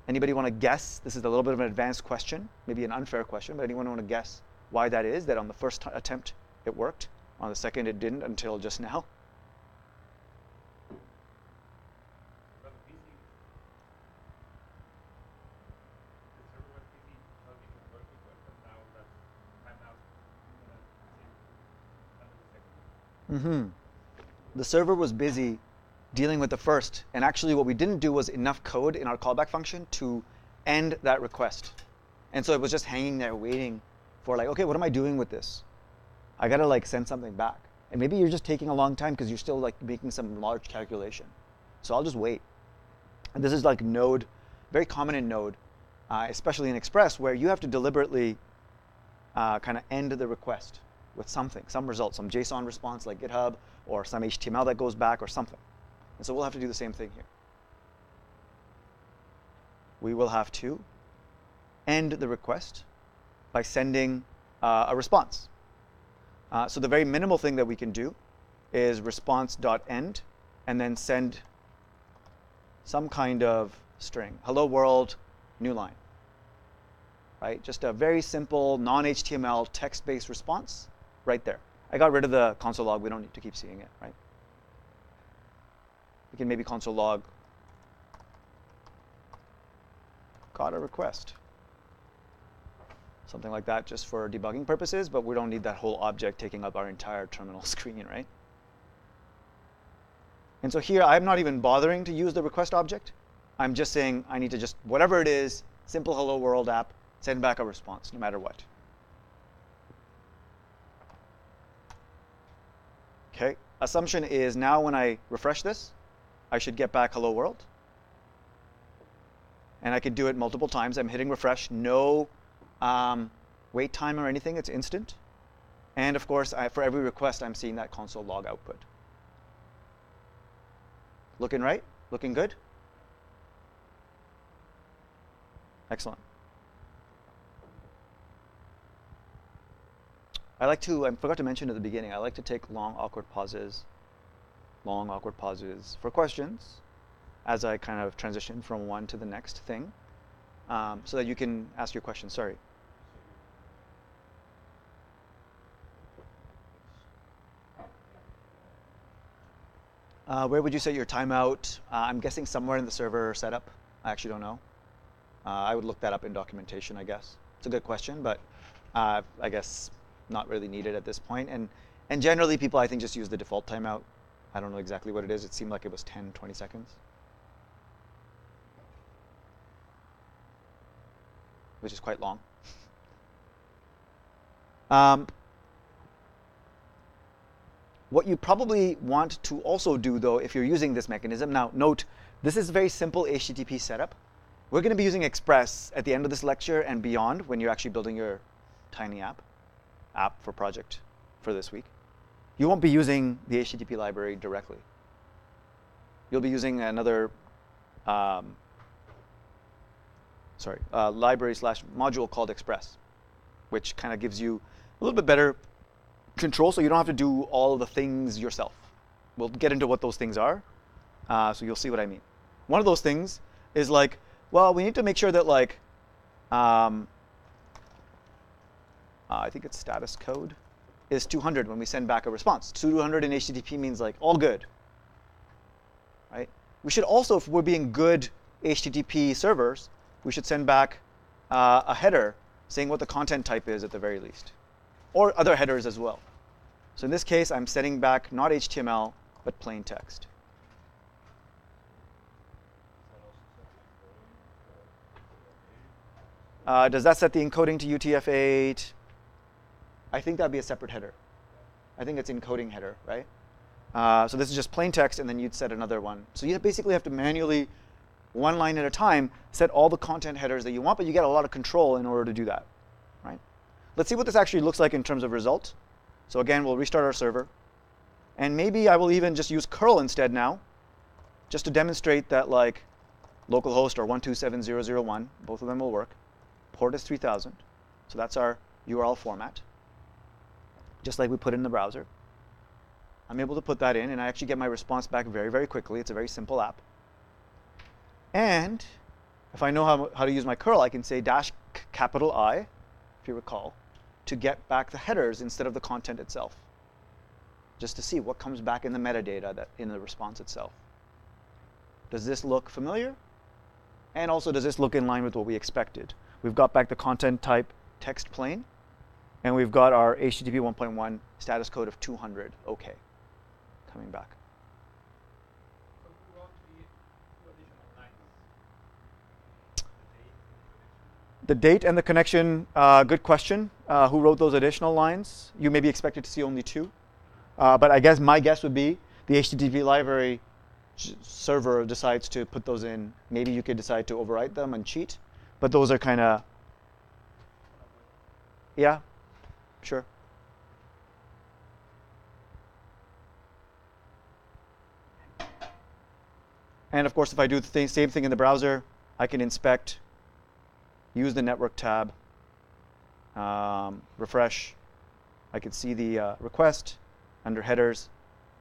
Anybody want to guess? This is a little bit of an advanced question, maybe an unfair question, but anyone want to guess why that is, that on the first attempt it worked, on the second it didn't until just now? Well, the PC, the server was busy helping with work request, and now that's timed out. The server was busy dealing with the first, and actually what we didn't do was enough code in our callback function to end that request. And so it was just hanging there waiting for like, okay, what am I doing with this? I gotta like send something back. And maybe you're just taking a long time because you're still like making some large calculation. So I'll just wait. And this is like Node, very common in Node, especially in Express, where you have to deliberately kind of end the request with something, some result, some JSON response like GitHub, or some HTML that goes back or something. And so we'll have to do the same thing here. We will have to end the request by sending a response. So the very minimal thing that we can do is response.end and then send some kind of string. Hello world, new line. Right? Just a very simple non-HTML text-based response right there. I got rid of the console log. We don't need to keep seeing it, right? We can maybe console log got a request. Something like that just for debugging purposes, but we don't need that whole object taking up our entire terminal screen, right? And so here, I'm not even bothering to use the request object. I'm just saying I need to just, whatever it is, simple hello world app, send back a response, no matter what. Okay, assumption is now when I refresh this, I should get back hello world. And I could do it multiple times. I'm hitting refresh, no wait time or anything, it's instant. And of course, for every request, I'm seeing that console log output. Looking right? Looking good? Excellent. I forgot to mention at the beginning, I like to take long, awkward pauses for questions as I kind of transition from one to the next thing, so that you can ask your question. Sorry. Where would you set your timeout? I'm guessing somewhere in the server setup. I actually don't know. I would look that up in documentation, I guess. It's a good question, but I guess not really needed at this point. And generally, people, I think, just use the default timeout. I don't know exactly what it is. It seemed like it was 10, 20 seconds, which is quite long. What you probably want to also do, though, if you're using this mechanism, now note, this is a very simple HTTP setup. We're going to be using Express at the end of this lecture and beyond when you're actually building your tiny app for project for this week. You won't be using the HTTP library directly. You'll be using another library/module called Express, which kind of gives you a little bit better control, so you don't have to do all of the things yourself. We'll get into what those things are, so you'll see what I mean. One of those things is like, well, we need to make sure that like, I think it's status code is 200 when we send back a response. 200 in HTTP means like all good, right? We should also, if we're being good HTTP servers, we should send back a header saying what the content type is at the very least, or other headers as well. So in this case, I'm sending back not HTML, but plain text. Does that set the encoding to UTF-8? I think that'd be a separate header. I think it's encoding header, right? So this is just plain text, and then you'd set another one. So you basically have to manually, one line at a time, set all the content headers that you want, but you get a lot of control in order to do that, right? Let's see what this actually looks like in terms of result. So again, we'll restart our server. And maybe I will even just use curl instead now, just to demonstrate that like localhost or 127.0.0.1, both of them will work. Port is 3000, so that's our URL format, just like we put in the browser. I'm able to put that in, and I actually get my response back very, very quickly. It's a very simple app. And if I know how to use my curl, I can say -I, if you recall, to get back the headers instead of the content itself, just to see what comes back in the metadata that in the response itself. Does this look familiar? And also, does this look in line with what we expected? We've got back the content type text plain, and we've got our HTTP 1.1 status code of 200, OK, coming back. So who wrote the two additional lines? The date and the connection, good question. Who wrote those additional lines? You may be expected to see only two. But I guess my guess would be the HTTP library server decides to put those in. Maybe you could decide to overwrite them and cheat. But those are kind of, yeah, sure. And of course, if I do the same thing in the browser, I can inspect, use the network tab, refresh. I can see the request under headers.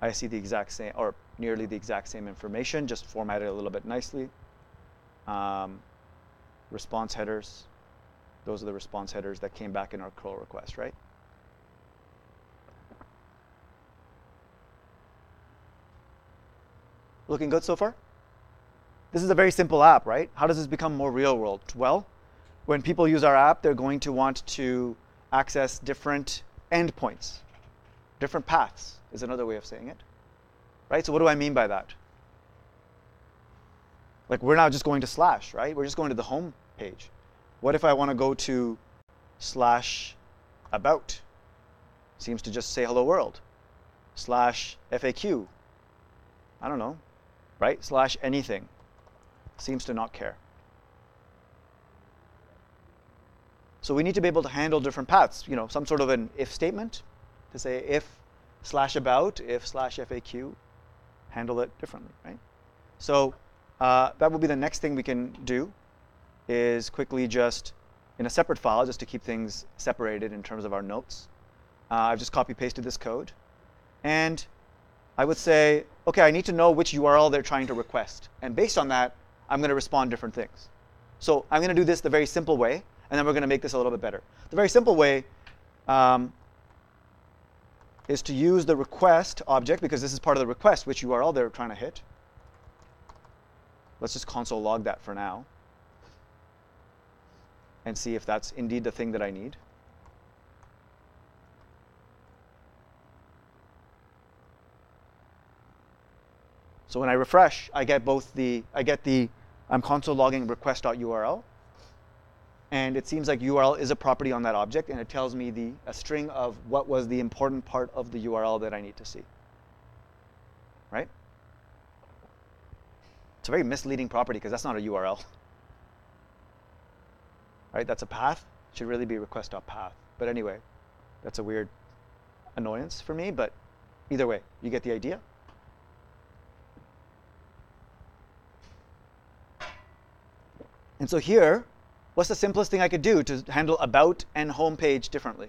I see the exact same, or nearly the exact same information, just formatted a little bit nicely. Response headers. Those are the response headers that came back in our curl request, right? Looking good so far? This is a very simple app, right? How does this become more real world? Well, when people use our app, they're going to want to access different endpoints. Different paths is another way of saying it, right? So what do I mean by that? Like we're now just going to slash, right? We're just going to the home page. What if I want to go to /about? Seems to just say hello world. /FAQ. I don't know, right? /anything. Seems to not care. So we need to be able to handle different paths. You know, some sort of an if statement to say if /about, if /FAQ, handle it differently, right? So that will be the next thing we can do, is quickly just in a separate file, just to keep things separated in terms of our notes. I've just copy pasted this code. And I would say, OK, I need to know which URL they're trying to request. And based on that, I'm going to respond different things. So I'm going to do this the very simple way, and then we're going to make this a little bit better. The very simple way, is to use the request object, because this is part of the request, which URL they're trying to hit. Let's just console log that for now and see if that's indeed the thing that I need. So when I refresh, I get I'm console logging request.url. And it seems like URL is a property on that object, and it tells me a string of what was the important part of the URL that I need to see. Right? It's a very misleading property because that's not a URL. Right? That's a path. It should really be request.path. But anyway, that's a weird annoyance for me, but either way, you get the idea. And so here, what's the simplest thing I could do to handle about and home page differently?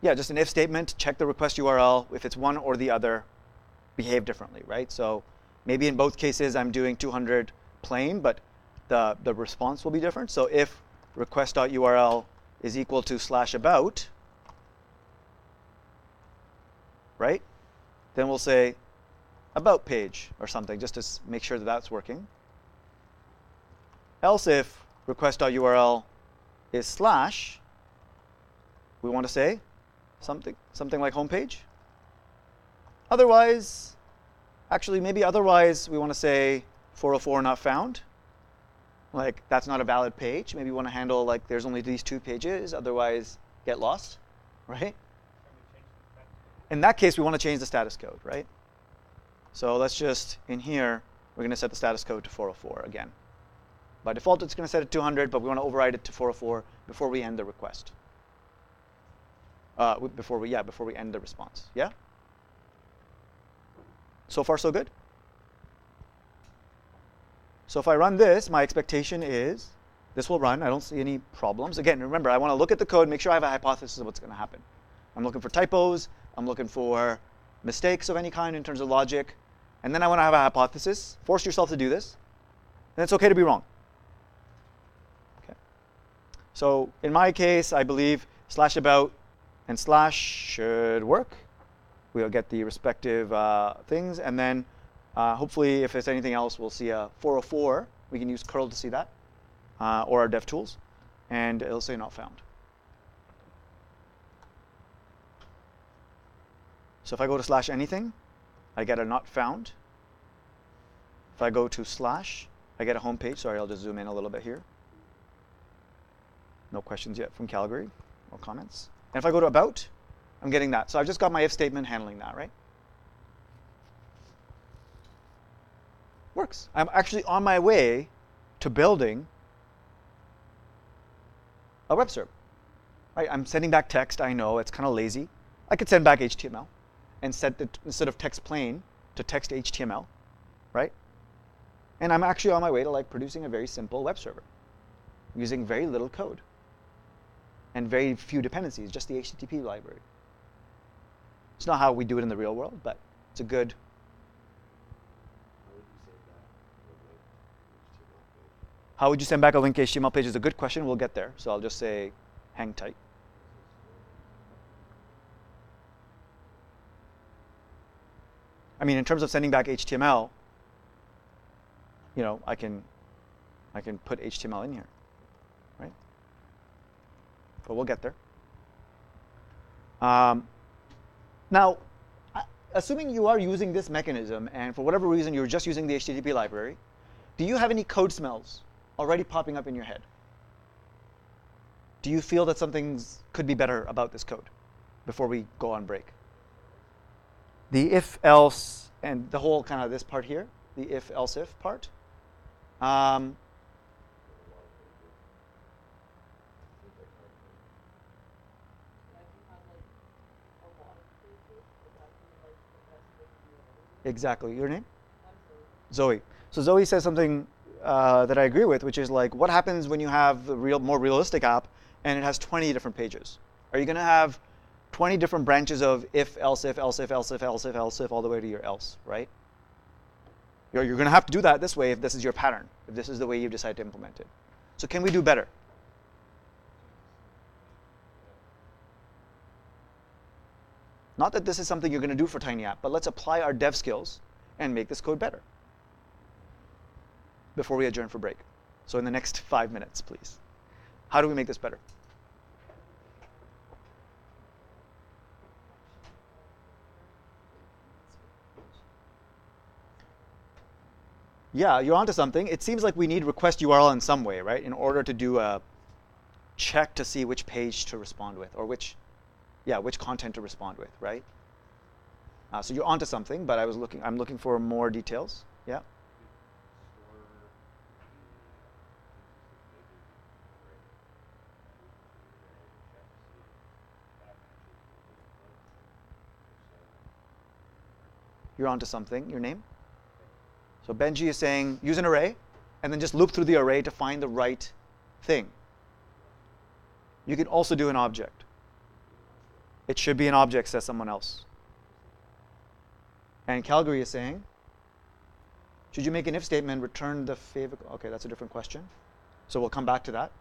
Yeah, just an if statement, check the request URL. If it's one or the other, behave differently, right? So maybe in both cases I'm doing 200 plain, but the response will be different. So if request.url is equal to /about, right? Then we'll say about page or something, just to make sure that that's working. Else if request.url is / we want to say something like homepage. Otherwise, actually maybe otherwise we want to say 404 not found. Like that's not a valid page. Maybe we want to handle like there's only these 2 pages, otherwise get lost, right? In that case, we want to change the status code, right? So let's just, in here, we're going to set the status code to 404 again. By default, it's going to set it to 200, but we want to override it to 404 before we end the request. Before we end the response. Yeah? So far, so good? So if I run this, my expectation is this will run. I don't see any problems. Again, remember, I want to look at the code, make sure I have a hypothesis of what's going to happen. I'm looking for typos. I'm looking for mistakes of any kind in terms of logic. And then I want to have a hypothesis. Force yourself to do this. And it's OK to be wrong. Okay. So in my case, I believe /about and / should work. We'll get the respective things. And then hopefully, if there's anything else, we'll see a 404. We can use curl to see that, or our dev tools. And it'll say not found. So if I go to /anything, I get a not found. If I go to /, I get a home page. Sorry, I'll just zoom in a little bit here. No questions yet from Calgary or comments. And if I go to about, I'm getting that. So I've just got my if statement handling that, right? Works. I'm actually on my way to building a web server. Right? I'm sending back text. I know it's kind of lazy. I could send back HTML and set it instead of text plain to text HTML, right? And I'm actually on my way to like producing a very simple web server using very little code and very few dependencies, just the HTTP library. It's not how we do it in the real world, but it's a good. How would you send back a link HTML page is a good question. We'll get there. So I'll just say hang tight. I mean, in terms of sending back HTML, you know, I can put HTML in here, right? But we'll get there. Now, assuming you are using this mechanism, and for whatever reason you're just using the HTTP library, do you have any code smells already popping up in your head? Do you feel that something could be better about this code before we go on break? The if, else, and the whole kind of this part here, the if, else, if part. Exactly. Your name? Zoe. So Zoe says something that I agree with, which is like, what happens when you have a more realistic app and it has 20 different pages? Are you going to have 20 different branches of if, else, if, else, if, else, if, else, if, else, if, all the way to your else, right? You're going to have to do that this way if this is your pattern, if this is the way you've decided to implement it. So can we do better? Not that this is something you're going to do for Tiny App, but let's apply our dev skills and make this code better before we adjourn for break. So in the next 5 minutes, please. How do we make this better? Yeah, you're onto something. It seems like we need request URL in some way, right? In order to do a check to see which page to respond with, or which content to respond with, right? So you're onto something, but I'm looking for more details. Yeah. You're onto something. Your name? So Benji is saying use an array, and then just loop through the array to find the right thing. You can also do an object. It should be an object, says someone else. And Calgary is saying, should you make an if statement, return the favorite? Okay, that's a different question. So we'll come back to that.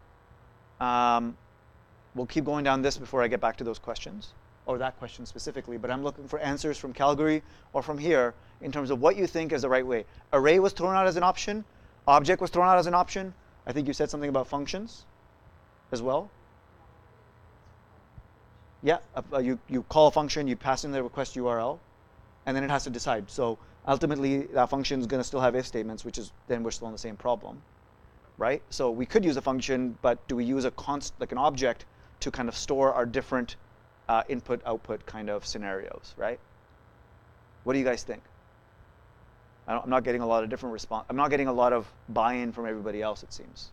We'll keep going down this before I get back to those questions, or that question specifically. But I'm looking for answers from Calgary or from here in terms of what you think is the right way. Array was thrown out as an option. Object was thrown out as an option. I think you said something about functions as well. Yeah, you call a function, you pass in the request URL, and then it has to decide. So ultimately, that function is going to still have if statements, which is then we're still in the same problem, right? So we could use a function, but do we use like an object to kind of store our different input-output kind of scenarios, right? What do you guys think? I'm not getting a lot of different response. I'm not getting a lot of buy-in from everybody else, it seems.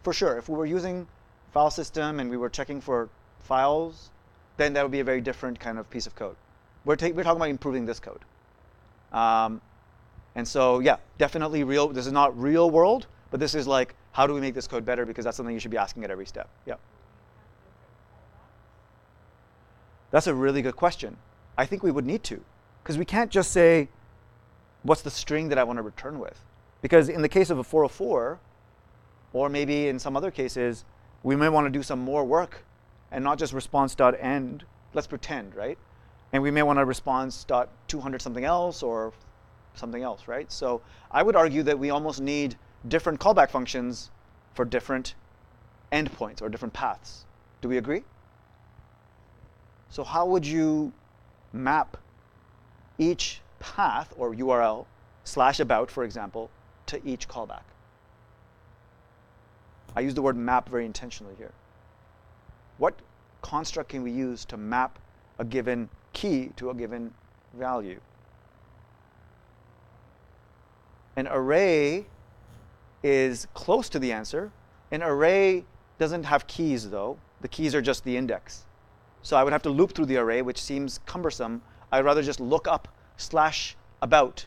For sure, if we were using file system and we were checking for files, then that would be a very different kind of piece of code. We're talking about improving this code. And so, yeah, definitely real. This is not real world, but this is like, how do we make this code better? Because that's something you should be asking at every step. Yeah. That's a really good question. I think we would need to, because we can't just say, what's the string that I want to return with? Because in the case of a 404, or maybe in some other cases, we may want to do some more work and not just response.end. Let's pretend, right? And we may want to response.200 something else or something else, right? So I would argue that we almost need different callback functions for different endpoints or different paths. Do we agree? So how would you map each path or URL /about, for example, to each callback? I use the word map very intentionally here. What construct can we use to map a given key to a given value? An array is close to the answer. An array doesn't have keys, though. The keys are just the index. So I would have to loop through the array, which seems cumbersome. I'd rather just look up /about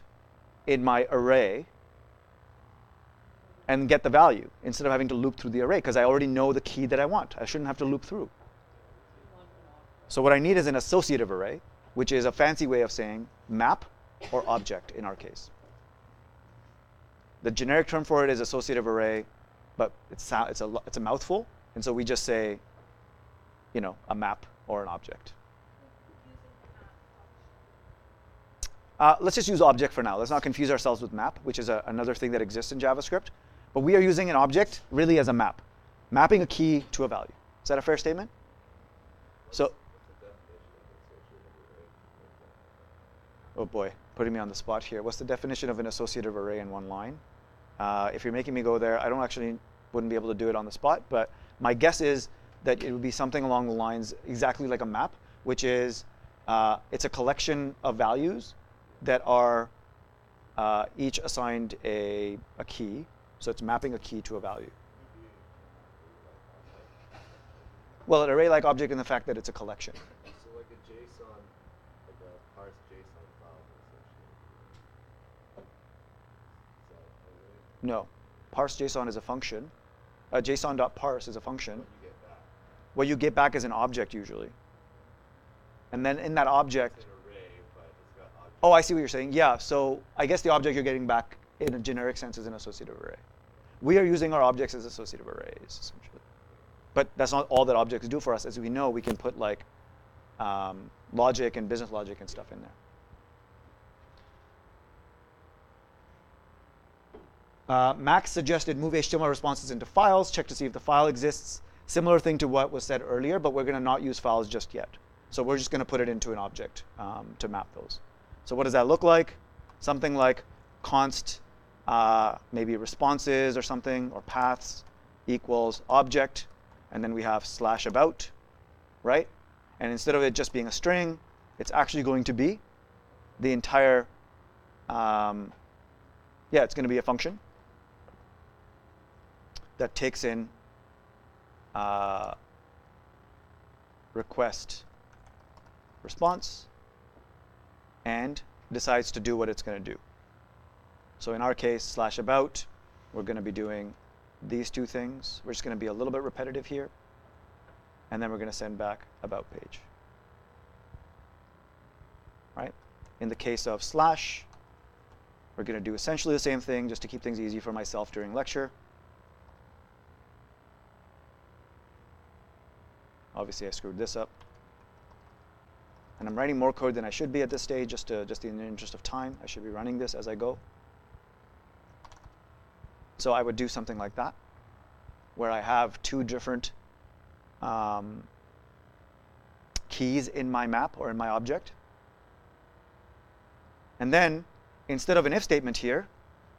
in my array and get the value instead of having to loop through the array, because I already know the key that I want. I shouldn't have to loop through. So what I need is an associative array, which is a fancy way of saying map or object in our case. The generic term for it is associative array, but it's a mouthful, and so we just say, a map or an object. Let's just use object for now. Let's not confuse ourselves with map, which is another thing that exists in JavaScript. But we are using an object really as a map, mapping a key to a value. Is that a fair statement? So, oh boy, putting me on the spot here. What's the definition of an associative array in one line? If you're making me go there, I wouldn't be able to do it on the spot, but my guess is that it would be something along the lines exactly like a map, which is it's a collection of values that are each assigned a key. So it's mapping a key to a value. Well, an array-like object in the fact that it's a collection. So like a JSON, like a parse JSON file, essentially. Is that No. Parse JSON is a function. JSON.parse is a function. what you get back? What you get back is an object usually. And then in that object, It's an array, but it's got objects. oh, I see what you're saying. Yeah, so I guess the object you're getting back in a generic sense is an associative array. We are using our objects as associative arrays, essentially. But that's not all that objects do for us. As we know, we can put like logic and business logic and stuff in there. Max suggested move HTML responses into files, check to see if the file exists. Similar thing to what was said earlier, but we're going to not use files just yet. So we're just going to put it into an object to map those. So what does that look like? Something like const, maybe responses or something, or paths equals object, and then we have /about, right? And instead of it just being a string, it's actually going to be the entire, it's going to be a function that takes in request response and decides to do what it's going to do. So in our case, /about, we're going to be doing these two things. We're just going to be a little bit repetitive here. And then we're going to send back about page. Right? In the case of slash, we're going to do essentially the same thing just to keep things easy for myself during lecture. Obviously, I screwed this up. And I'm writing more code than I should be at this stage, just in the interest of time. I should be running this as I go. So I would do something like that, where I have two different keys in my map or in my object. And then, instead of an if statement here,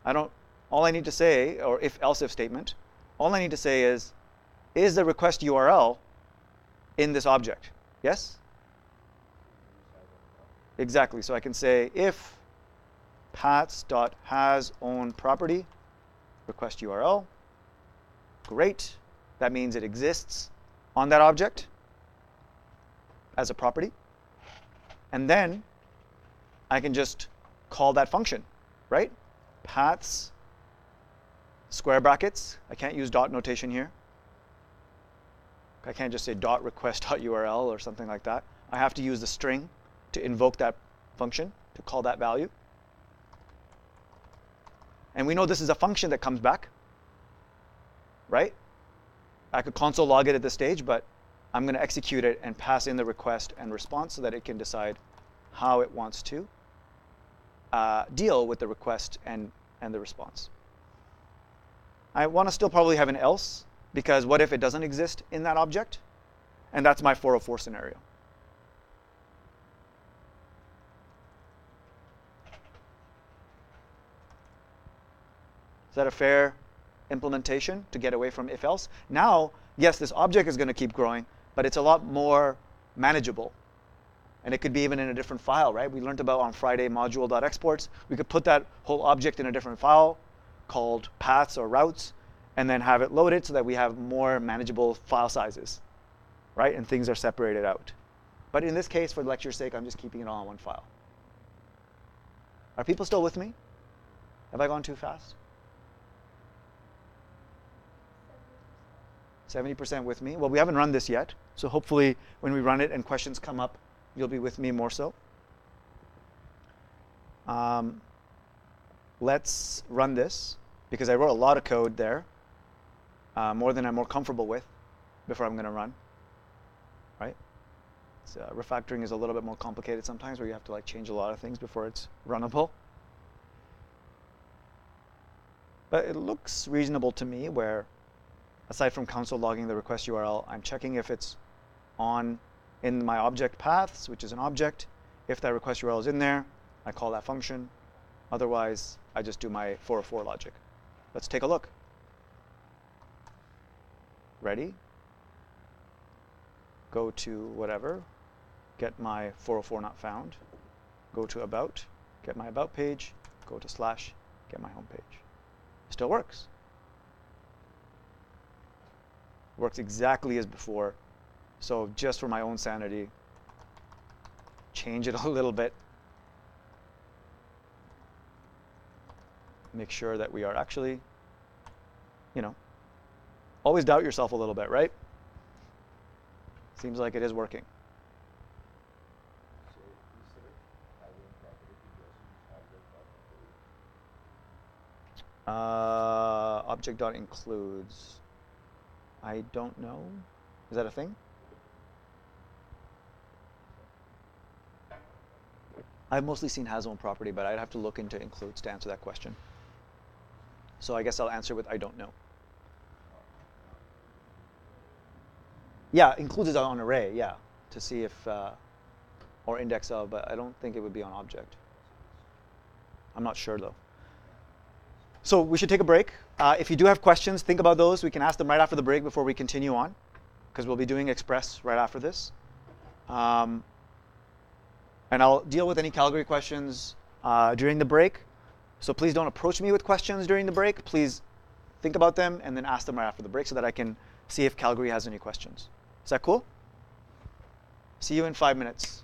all I need to say, or if-else if statement, all I need to say is the request URL in this object? Yes? Exactly. So I can say if paths.hasOwnProperty request URL. Great. That means it exists on that object as a property. And then I can just call that function, right? Paths, square brackets. I can't use dot notation here. I can't just say dot request.url or something like that. I have to use the string to invoke that function, to call that value. And we know this is a function that comes back, right? I could console log it at this stage, but I'm going to execute it and pass in the request and response so that it can decide how it wants to deal with the request and the response. I want to still probably have an else, because what if it doesn't exist in that object? And that's my 404 scenario. Is that a fair implementation to get away from if-else? Now, yes, this object is going to keep growing, but it's a lot more manageable. And it could be even in a different file, right? We learned about on Friday module.exports. We could put that whole object in a different file called paths or routes, and then have it loaded so that we have more manageable file sizes, right? And things are separated out. But in this case, for the lecture's sake, I'm just keeping it all in one file. Are people still with me? Have I gone too fast? 70% with me. Well, we haven't run this yet, so hopefully when we run it and questions come up, you'll be with me more so. Let's run this, because I wrote a lot of code there, more than I'm more comfortable with before I'm going to run, right? So, refactoring is a little bit more complicated sometimes, where you have to change a lot of things before it's runnable. But it looks reasonable to me, where aside from console logging the request URL, I'm checking if it's in my object paths, which is an object. If that request URL is in there, I call that function. Otherwise, I just do my 404 logic. Let's take a look. Ready? Go to whatever, get my 404 not found. Go to about, get my about page. Go to slash, get my home page. Still works. Works exactly as before. So just for my own sanity, change it a little bit. Make sure that we are actually, always doubt yourself a little bit, right? Seems like it is working. So instead of having property, you also use object property. Object dot includes. I don't know. Is that a thing? I've mostly seen has own property, but I'd have to look into includes to answer that question. So I guess I'll answer with I don't know. Yeah, includes is on array, yeah, to see if, or index of, but I don't think it would be on object. I'm not sure though. So we should take a break. If you do have questions, think about those. We can ask them right after the break before we continue on, because we'll be doing Express right after this. And I'll deal with any Calgary questions during the break. So please don't approach me with questions during the break. Please think about them and then ask them right after the break so that I can see if Calgary has any questions. Is that cool? See you in 5 minutes.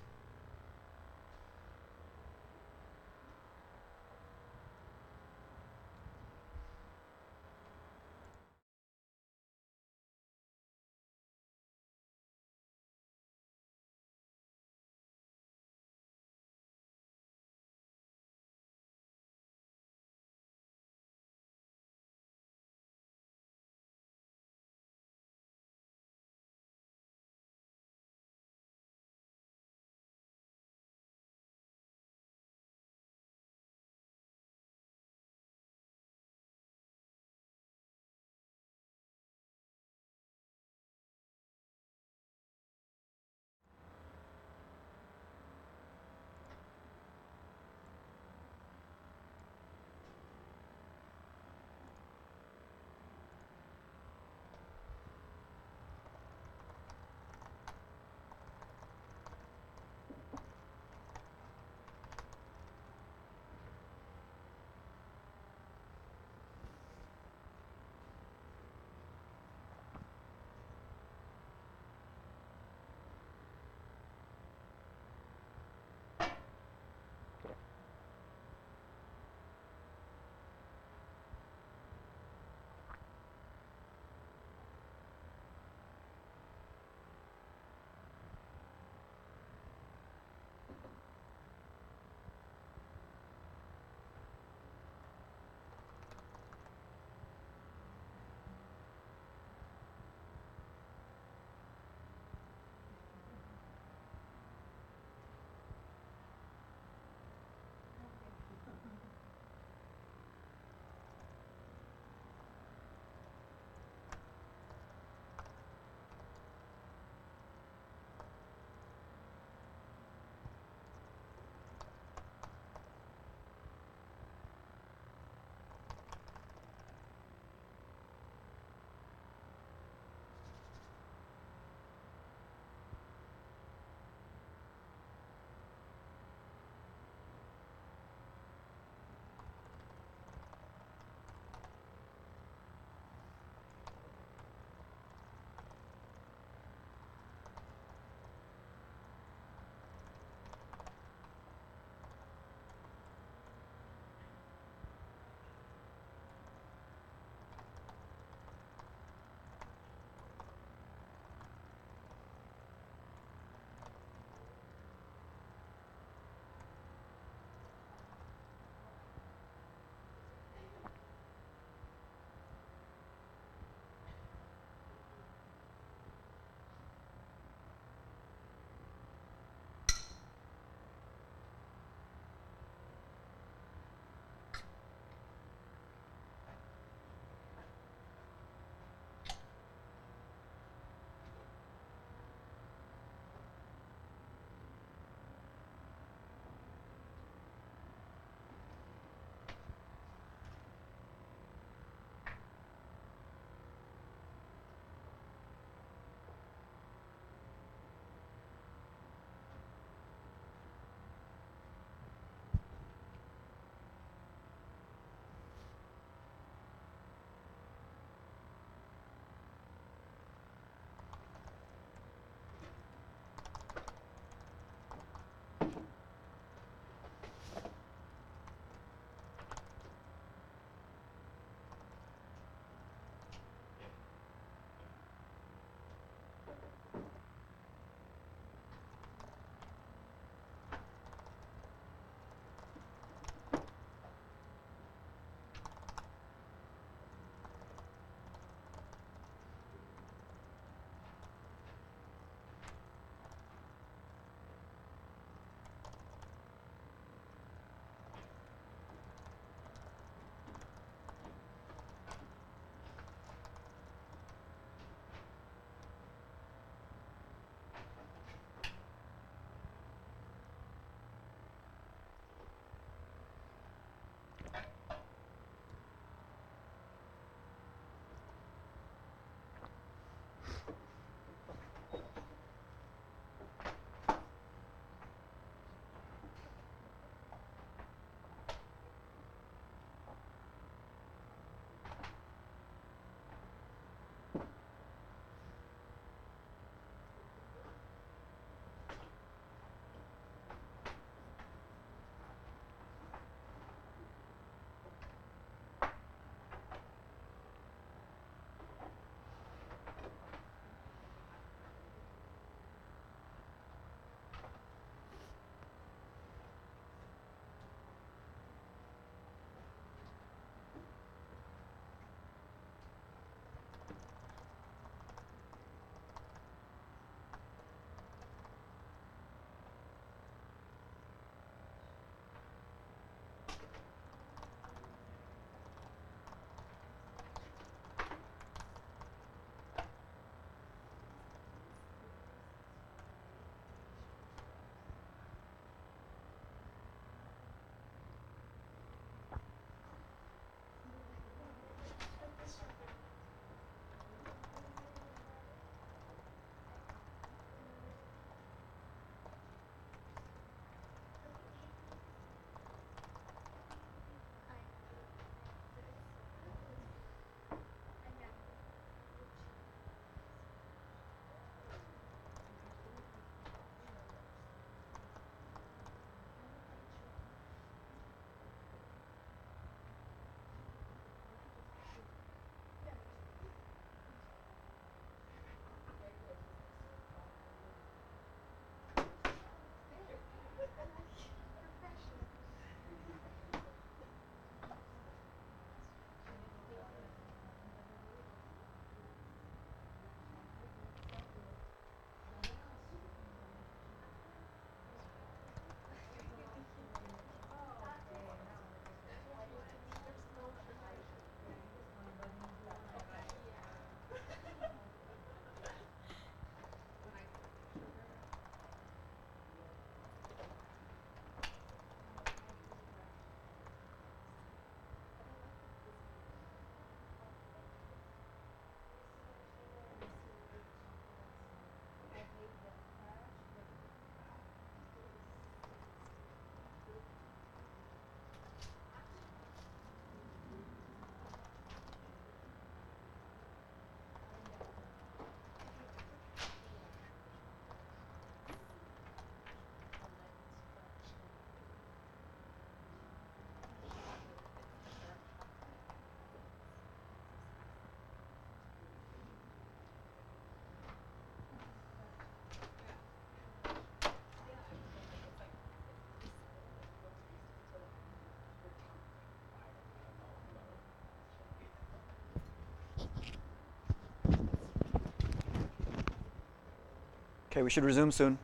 Okay, we should resume soon.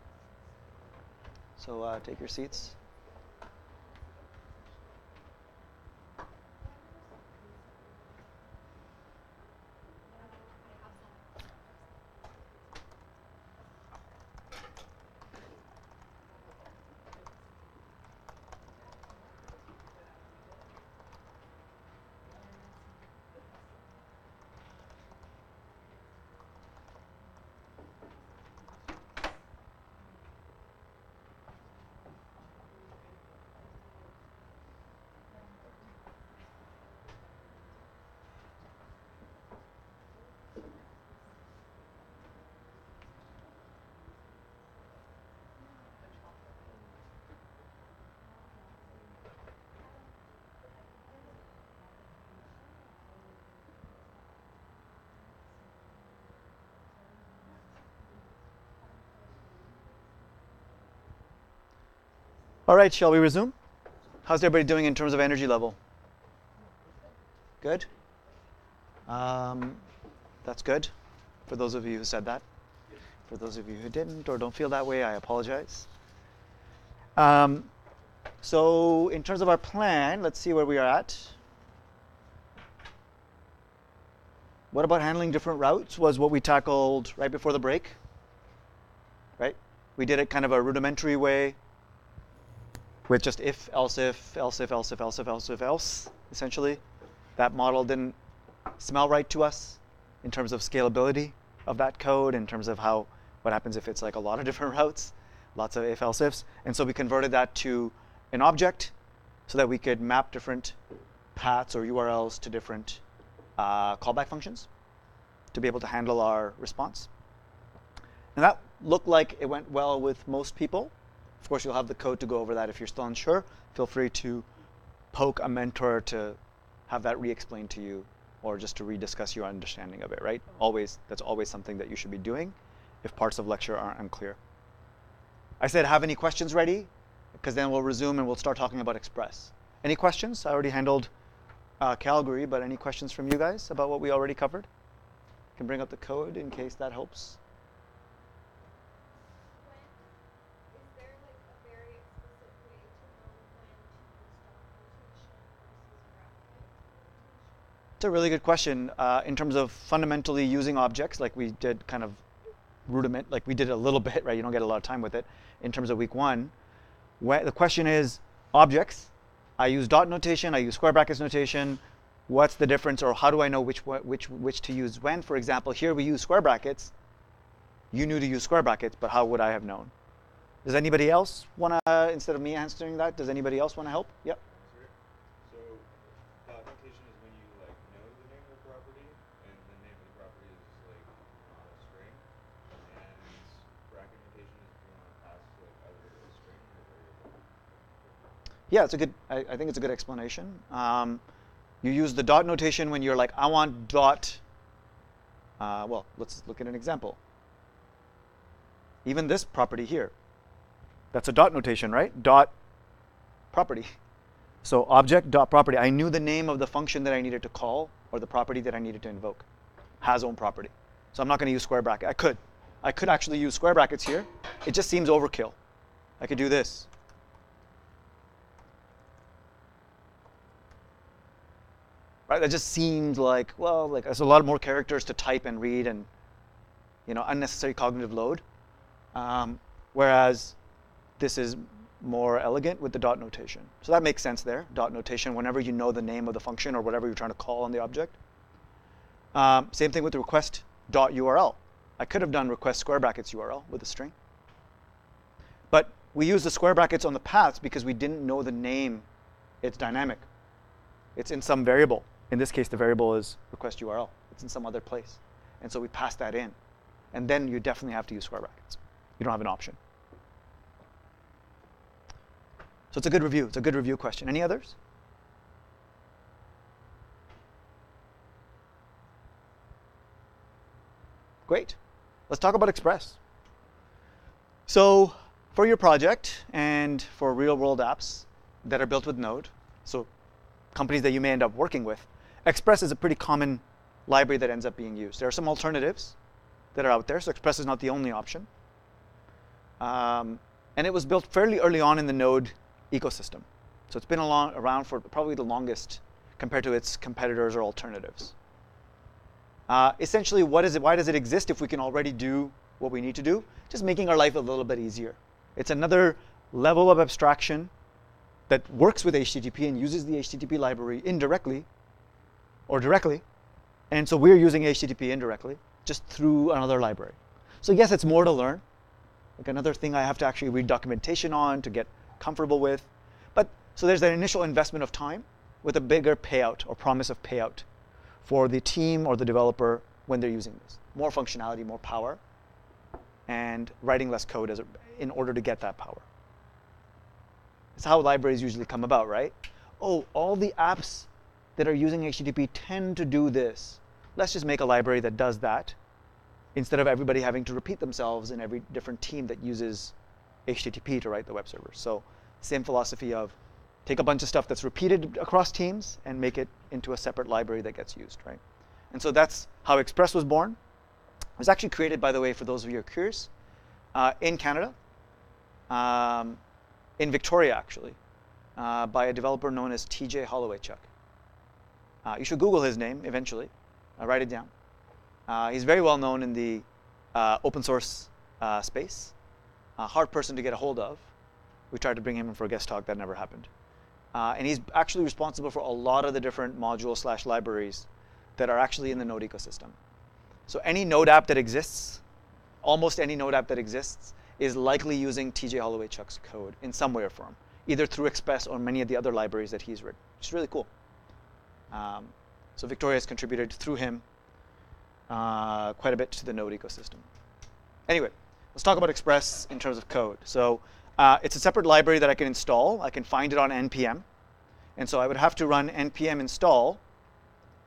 So take your seats. All right, shall we resume? How's everybody doing in terms of energy level? Good? That's good. For those of you who said that. For those of you who didn't or don't feel that way, I apologize. So in terms of our plan, let's see where we are at. What about handling different routes was what we tackled right before the break, right? We did it kind of a rudimentary way with just if, else if, else if, else if, else if, else if, else, essentially. That model didn't smell right to us in terms of scalability of that code, in terms of what happens if it's like a lot of different routes, lots of if, else, ifs. And so we converted that to an object so that we could map different paths or URLs to different callback functions to be able to handle our response. And that looked like it went well with most people. Of course, you'll have the code to go over that. If you're still unsure, feel free to poke a mentor to have that re-explained to you or just to rediscuss your understanding of it, right? That's always something that you should be doing if parts of lecture are unclear. I said, have any questions ready? Because then we'll resume and we'll start talking about Express. Any questions? I already handled Calgary, but any questions from you guys about what we already covered? I can bring up the code in case that helps. Is there like a very explicit way to know when to use dot notation versus bracket notation? It's a really good question. In terms of fundamentally using objects, like we did kind of rudiment, like we did a little bit, right? You don't get a lot of time with it. In terms of week one, the question is objects. I use dot notation, I use square brackets notation. What's the difference, or how do I know which to use when? For example, here we use square brackets. You knew to use square brackets, but how would I have known? Does anybody else want to, instead of me answering that, does anybody else want to help? Yep. So dot notation is when you like know the name of the property, and the name of the property is like not a string. And bracket notation is if you want to pass like either a string or a variable. Yeah, it's a good. I think it's a good explanation. You use the dot notation when you're like, I want dot. Well, let's look at an example. Even this property here, that's a dot notation, right? Dot property. So object dot property. I knew the name of the function that I needed to call or the property that I needed to invoke. Has own property. So I'm not going to use square bracket. I could actually use square brackets here. It just seems overkill. I could do this. Right? That just seems like, well, like there's a lot more characters to type and read and, unnecessary cognitive load. Whereas this is more elegant with the dot notation. So that makes sense there. Dot notation, whenever you know the name of the function or whatever you're trying to call on the object. Same thing with the request dot URL. I could have done request square brackets URL with a string. But we use the square brackets on the paths because we didn't know the name. It's dynamic. It's in some variable. In this case, the variable is request URL. It's in some other place. And so we pass that in. And then you definitely have to use square brackets. You don't have an option. So it's a good review. It's a good review question. Any others? Great. Let's talk about Express. So for your project and for real-world apps that are built with Node, so companies that you may end up working with, Express is a pretty common library that ends up being used. There are some alternatives that are out there, so Express is not the only option. And it was built fairly early on in the Node ecosystem. So it's been around for probably the longest compared to its competitors or alternatives. Essentially, what is it? Why does it exist if we can already do what we need to do? Just making our life a little bit easier. It's another level of abstraction that works with HTTP and uses the HTTP library indirectly or directly. And so we're using HTTP indirectly, just through another library. So yes, it's more to learn. Like another thing I have to actually read documentation on to get comfortable with. But so there's that initial investment of time with a bigger payout or promise of payout for the team or the developer when they're using this. More functionality, more power, and writing less code in order to get that power. It's how libraries usually come about, right? Oh, all the apps that are using HTTP tend to do this. Let's just make a library that does that instead of everybody having to repeat themselves in every different team that uses HTTP to write the web servers. So same philosophy of take a bunch of stuff that's repeated across teams and make it into a separate library that gets used, right? And so that's how Express was born. It was actually created, by the way, for those of you who are curious, in Canada, in Victoria, actually, by a developer known as TJ Hollowaychuk. You should Google his name eventually. Write it down. He's very well known in the open source space. A hard person to get a hold of. We tried to bring him in for a guest talk. That never happened. And he's actually responsible for a lot of the different modules/libraries that are actually in the Node ecosystem. So any Node app that exists, almost any Node app that exists, is likely using TJ Hollowaychuk's code in some way or form, either through Express or many of the other libraries that he's written, which is really cool. So Victoria has contributed through him quite a bit to the Node ecosystem. Anyway, let's talk about Express in terms of code. So it's a separate library that I can install. I can find it on npm. And so I would have to run npm install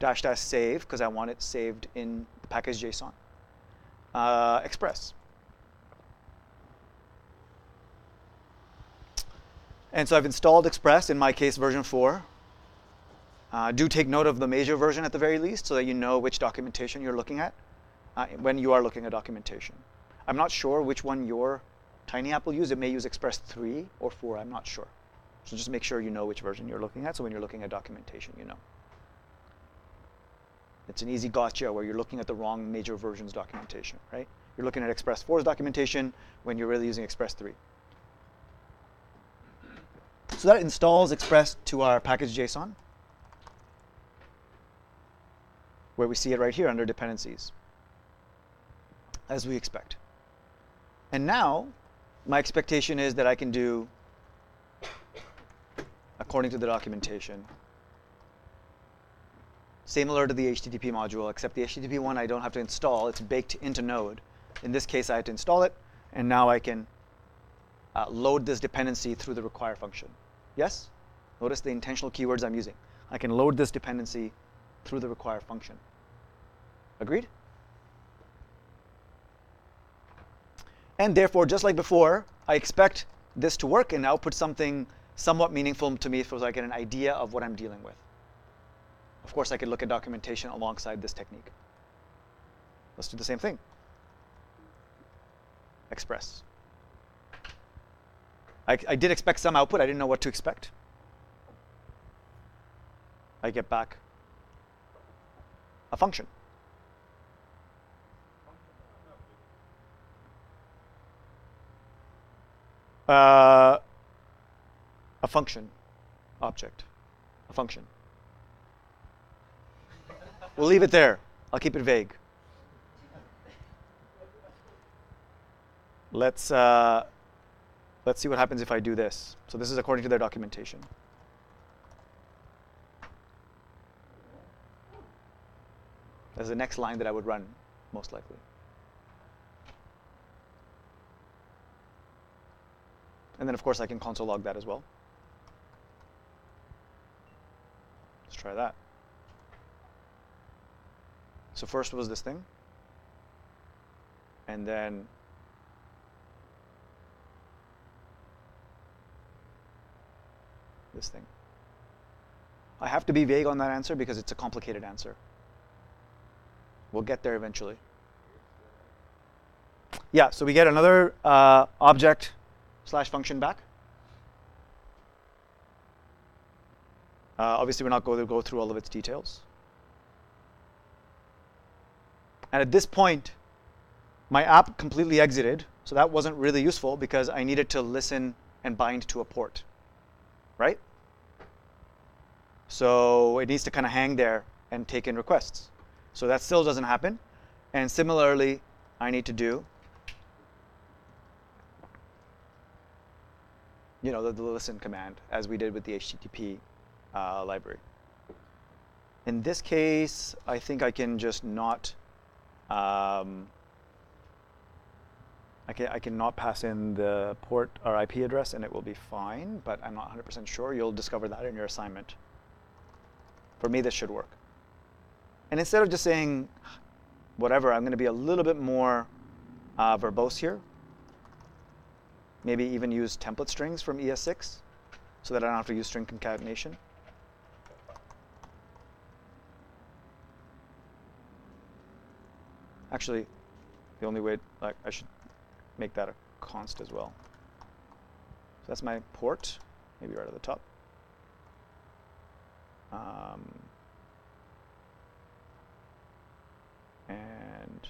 -- save, because I want it saved in the package JSON. Express. And so I've installed Express, in my case, version 4. Do take note of the major version at the very least, so that you know which documentation you're looking at when you are looking at documentation. I'm not sure which one your Tiny App will use. It may use Express 3 or 4. I'm not sure. So just make sure you know which version you're looking at, so when you're looking at documentation, you know. It's an easy gotcha where you're looking at the wrong major versions documentation, right? You're looking at Express 4's documentation when you're really using Express 3. So that installs Express to our package JSON, where we see it right here under dependencies, as we expect. And now, my expectation is that I can do, according to the documentation, similar to the HTTP module, except the HTTP one I don't have to install. It's baked into Node. In this case, I had to install it, and now I can load this dependency through the require function. Yes? Notice the intentional keywords I'm using. I can load this dependency through the require function. Agreed? And therefore, just like before, I expect this to work and output something somewhat meaningful to me so I get an idea of what I'm dealing with. Of course, I could look at documentation alongside this technique. Let's do the same thing. Express. I did expect some output. I didn't know what to expect. I get back a function. A function object. A function. We'll leave it there. I'll keep it vague. Let's see what happens if I do this. So this is according to their documentation. That's the next line that I would run, most likely. And then, of course, I can console log that as well. Let's try that. So first was this thing. And then this thing. I have to be vague on that answer because it's a complicated answer. We'll get there eventually. Yeah, so we get another object slash function back. Obviously, we're not going to go through all of its details. And at this point, my app completely exited, so that wasn't really useful because I needed to listen and bind to a port, right? So it needs to kind of hang there and take in requests. So that still doesn't happen. And similarly, I need to do, the listen command, as we did with the HTTP library. In this case, I think I can just not, I can not pass in the port or IP address and it will be fine, but I'm not 100% sure. You'll discover that in your assignment. For me, this should work. And instead of just saying whatever, I'm going to be a little bit more verbose here. Maybe even use template strings from ES6 so that I don't have to use string concatenation. Actually, the only way, I should make that a const as well. So that's my port, maybe right at the top. And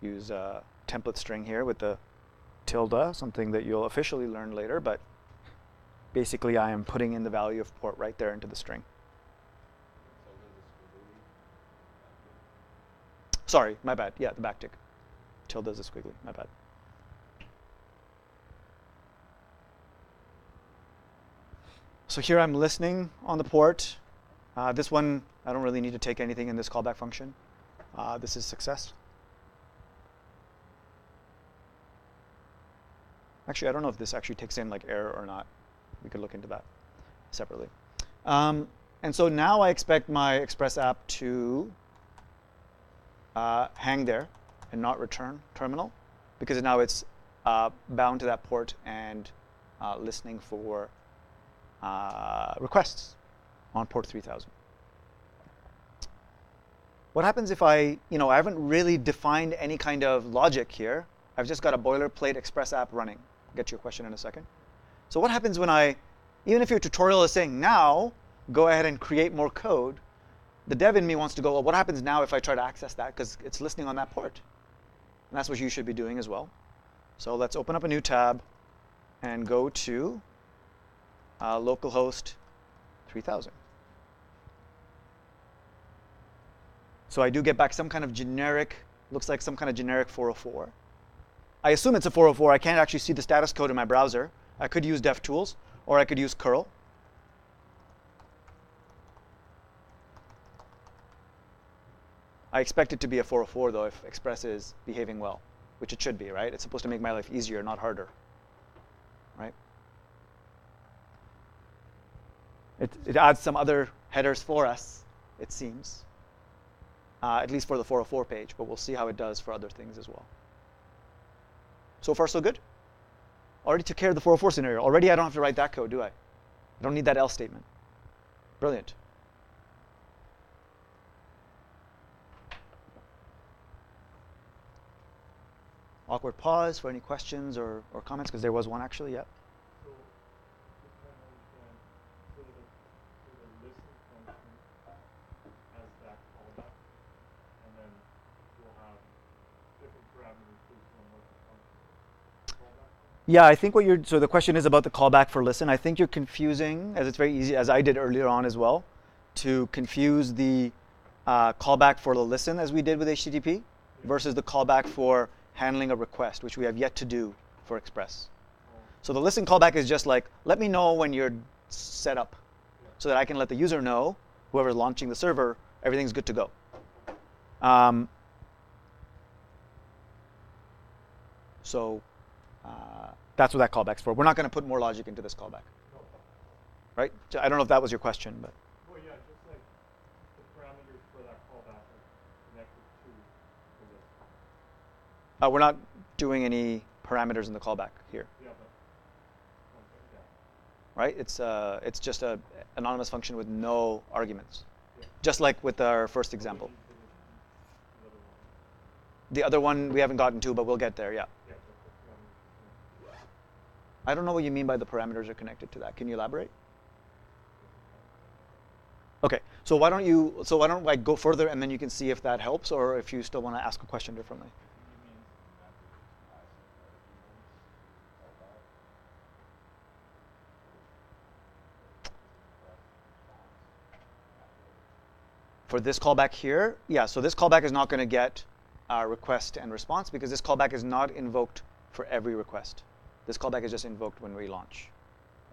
use a template string here with the tilde, something that you'll officially learn later, but basically I am putting in the value of port right there into the string. Sorry, my bad. Yeah, the backtick. Tilde is a squiggly, my bad. So here I'm listening on the port. This one, I don't really need to take anything in this callback function. This is success. Actually, I don't know if this actually takes in like error or not. We could look into that separately. And so now I expect my Express app to hang there and not return terminal, because now it's bound to that port and listening for requests on port 3000. What happens if I haven't really defined any kind of logic here? I've just got a boilerplate Express app running. I'll get to your question in a second. So what happens when even if your tutorial is saying now, go ahead and create more code, the dev in me wants to go, well, what happens now if I try to access that? Because it's listening on that port. And that's what you should be doing as well. So let's open up a new tab and go to localhost 3000. So I do get back some kind of generic, looks like some kind of generic 404. I assume it's a 404. I can't actually see the status code in my browser. I could use DevTools, or I could use curl. I expect it to be a 404, though, if Express is behaving well, which it should be, right? It's supposed to make my life easier, not harder, right? It adds some other headers for us, it seems, at least for the 404 page, but we'll see how it does for other things as well. So far, so good? Already took care of the 404 scenario. Already I don't have to write that code, do I? I don't need that else statement. Brilliant. Awkward pause for any questions or comments, because there was one actually, yeah. So, just trying to understand, so the listen function has that callback, and then you'll have different parameters based on what the function callback. Yeah, I think so the question is about the callback for listen. I think you're confusing, as it's very easy, as I did earlier on as well, to confuse the callback for the listen as we did with HTTP versus the callback for handling a request, which we have yet to do for Express. So the listen callback is just like, let me know when you're set up so that I can let the user know, whoever's launching the server, everything's good to go. That's what that callback's for. We're not going to put more logic into this callback. Right? I don't know if that was your question, but. Well, yeah, just like the parameters for that callback are connected to the list. We're not doing any parameters in the callback here. Yeah, but okay, yeah. Right? It's just an anonymous function with no arguments, Yeah. just like with our first example. The other one we haven't gotten to, but we'll get there, yeah. Yeah, the parameters. I don't know what you mean by the parameters are connected to that. Can you elaborate? Okay, so why don't I go further and then you can see if that helps or if you still want to ask a question differently. For this callback here, yeah, so this callback is not going to get request and response because this callback is not invoked for every request. This callback is just invoked when we launch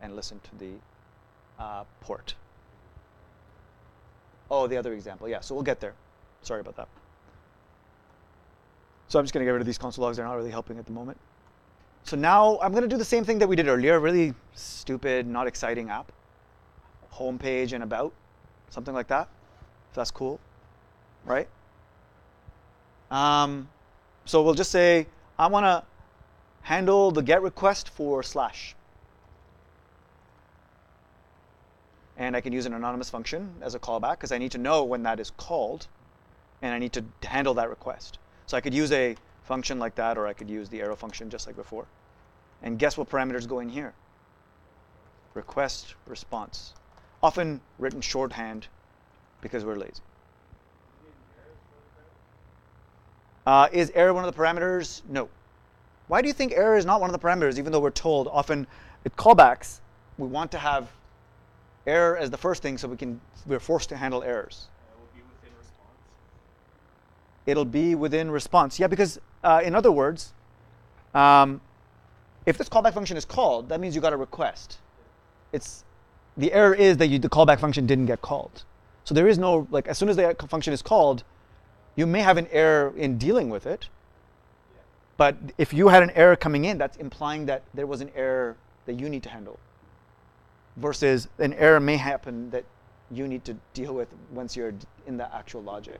and listen to the port. Oh, the other example, yeah, so we'll get there. Sorry about that. So I'm just going to get rid of these console logs. They're not really helping at the moment. So now I'm going to do the same thing that we did earlier, really stupid, not exciting app. Homepage and about, something like that. If that's cool, right? So we'll just say, I want to handle the GET request for /. And I can use an anonymous function as a callback because I need to know when that is called, and I need to handle that request. So I could use a function like that, or I could use the arrow function just like before. And guess what parameters go in here? Request, response. Often written shorthand because we're lazy. Is error one of the parameters? No. Why do you think error is not one of the parameters, even though we're told often at callbacks we want to have error as the first thing so we're forced to handle errors? It will be within response. It'll be within response. Yeah, because in other words, if this callback function is called, that means you got a request. The error is that the callback function didn't get called. So there is no, as soon as the function is called, you may have an error in dealing with it. Yeah. But if you had an error coming in, that's implying that there was an error that you need to handle. Versus an error may happen that you need to deal with once you're in the actual logic.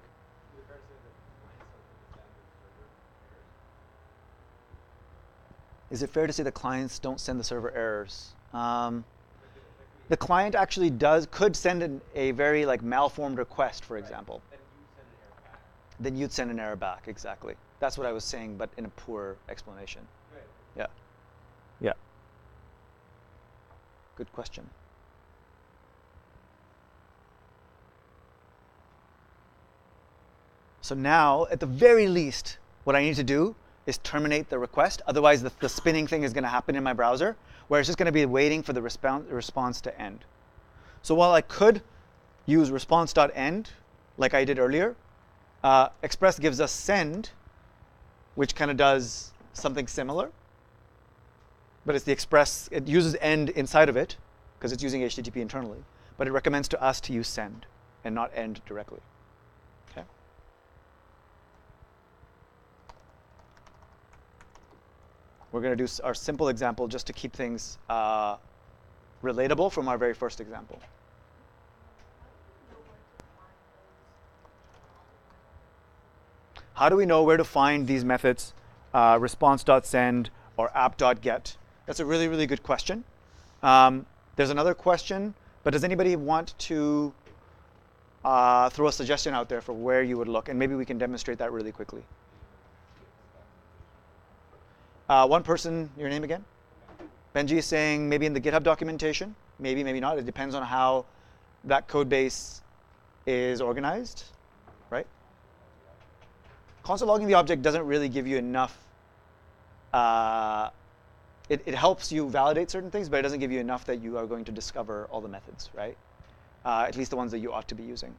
Is it fair to say the clients don't send the server errors? The client actually could send a very malformed request, for example. Then you'd send an error back, exactly. That's what I was saying, but in a poor explanation. Right. Yeah. Yeah. Good question. So now, at the very least, what I need to do is terminate the request. Otherwise, the spinning thing is going to happen in my browser, where it's just going to be waiting for the response to end. So while I could use response.end, like I did earlier, Express gives us send, which kind of does something similar. But it's the Express, it uses end inside of it, because it's using HTTP internally. But it recommends to us to use send and not end directly. Okay. We're going to do our simple example just to keep things relatable from our very first example. How do we know where to find these methods, response.send or app.get? That's a really, really good question. There's another question, but does anybody want to throw a suggestion out there for where you would look? And maybe we can demonstrate that really quickly. One person, your name again? Benji is saying maybe in the GitHub documentation. Maybe, maybe not. It depends on how that code base is organized, right? Console logging the object doesn't really give you enough. It helps you validate certain things, but it doesn't give you enough that you are going to discover all the methods, right? At least the ones that you ought to be using.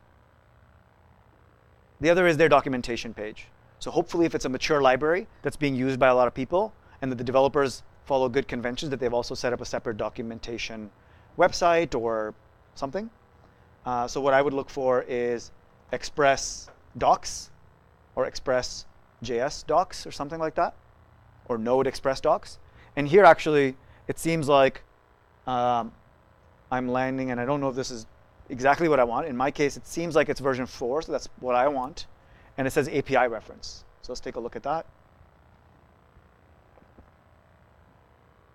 The other is their documentation page. So hopefully if it's a mature library that's being used by a lot of people and that the developers follow good conventions, that they've also set up a separate documentation website or something. So what I would look for is Express docs or Express JS docs or something like that, or Node Express docs. And here actually, it seems like I'm landing, and I don't know if this is exactly what I want. In my case, it seems like it's version 4, so that's what I want. And it says API reference. So let's take a look at that.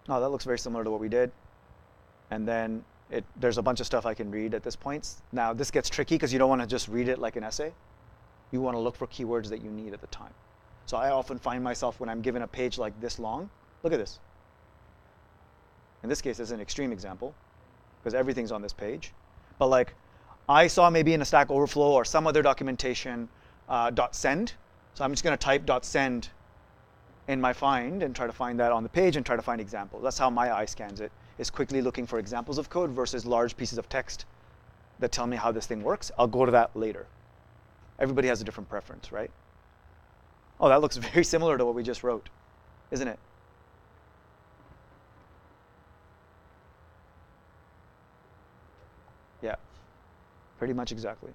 Oh, that looks very similar to what we did. And then there's a bunch of stuff I can read at this point. Now, this gets tricky because you don't want to just read it like an essay. You want to look for keywords that you need at the time. So I often find myself when I'm given a page like this long, look at this. In this case, this is an extreme example because everything's on this page. But like I saw maybe in a Stack Overflow or some other documentation .send. So I'm just going to type .send in my find and try to find that on the page and try to find examples. That's how my eye scans it, is quickly looking for examples of code versus large pieces of text that tell me how this thing works. I'll go to that later. Everybody has a different preference, right? Oh, that looks very similar to what we just wrote, isn't it? Yeah, pretty much exactly.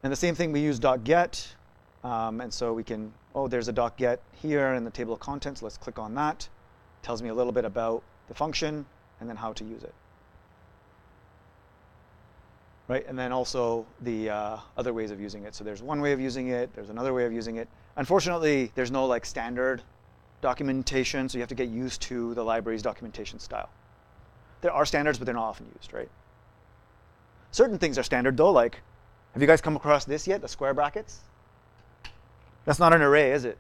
And the same thing, we use .get. And so we can, oh, there's a .get here in the table of contents. Let's click on that. Tells me a little bit about the function and then how to use it. Right, and then also the other ways of using it. So there's one way of using it. There's another way of using it. Unfortunately, there's no like standard documentation, so you have to get used to the library's documentation style. There are standards, but they're not often used, right? Certain things are standard though, like, have you guys come across this yet, the square brackets? That's not an array, is it?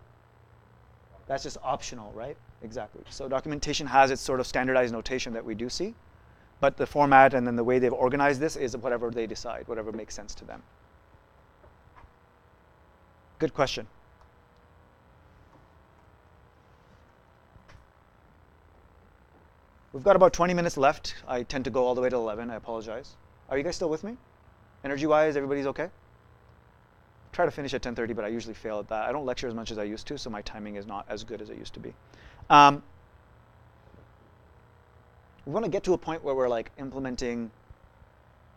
That's just optional, right? Exactly. So documentation has its sort of standardized notation that we do see, but the format and then the way they've organized this is whatever they decide, whatever makes sense to them. Good question. We've got about 20 minutes left. I tend to go all the way to 11. I apologize. Are you guys still with me? Energy-wise, everybody's OK? Try to finish at 10:30, but I usually fail at that. I don't lecture as much as I used to, so my timing is not as good as it used to be. We want to get to a point where we're like implementing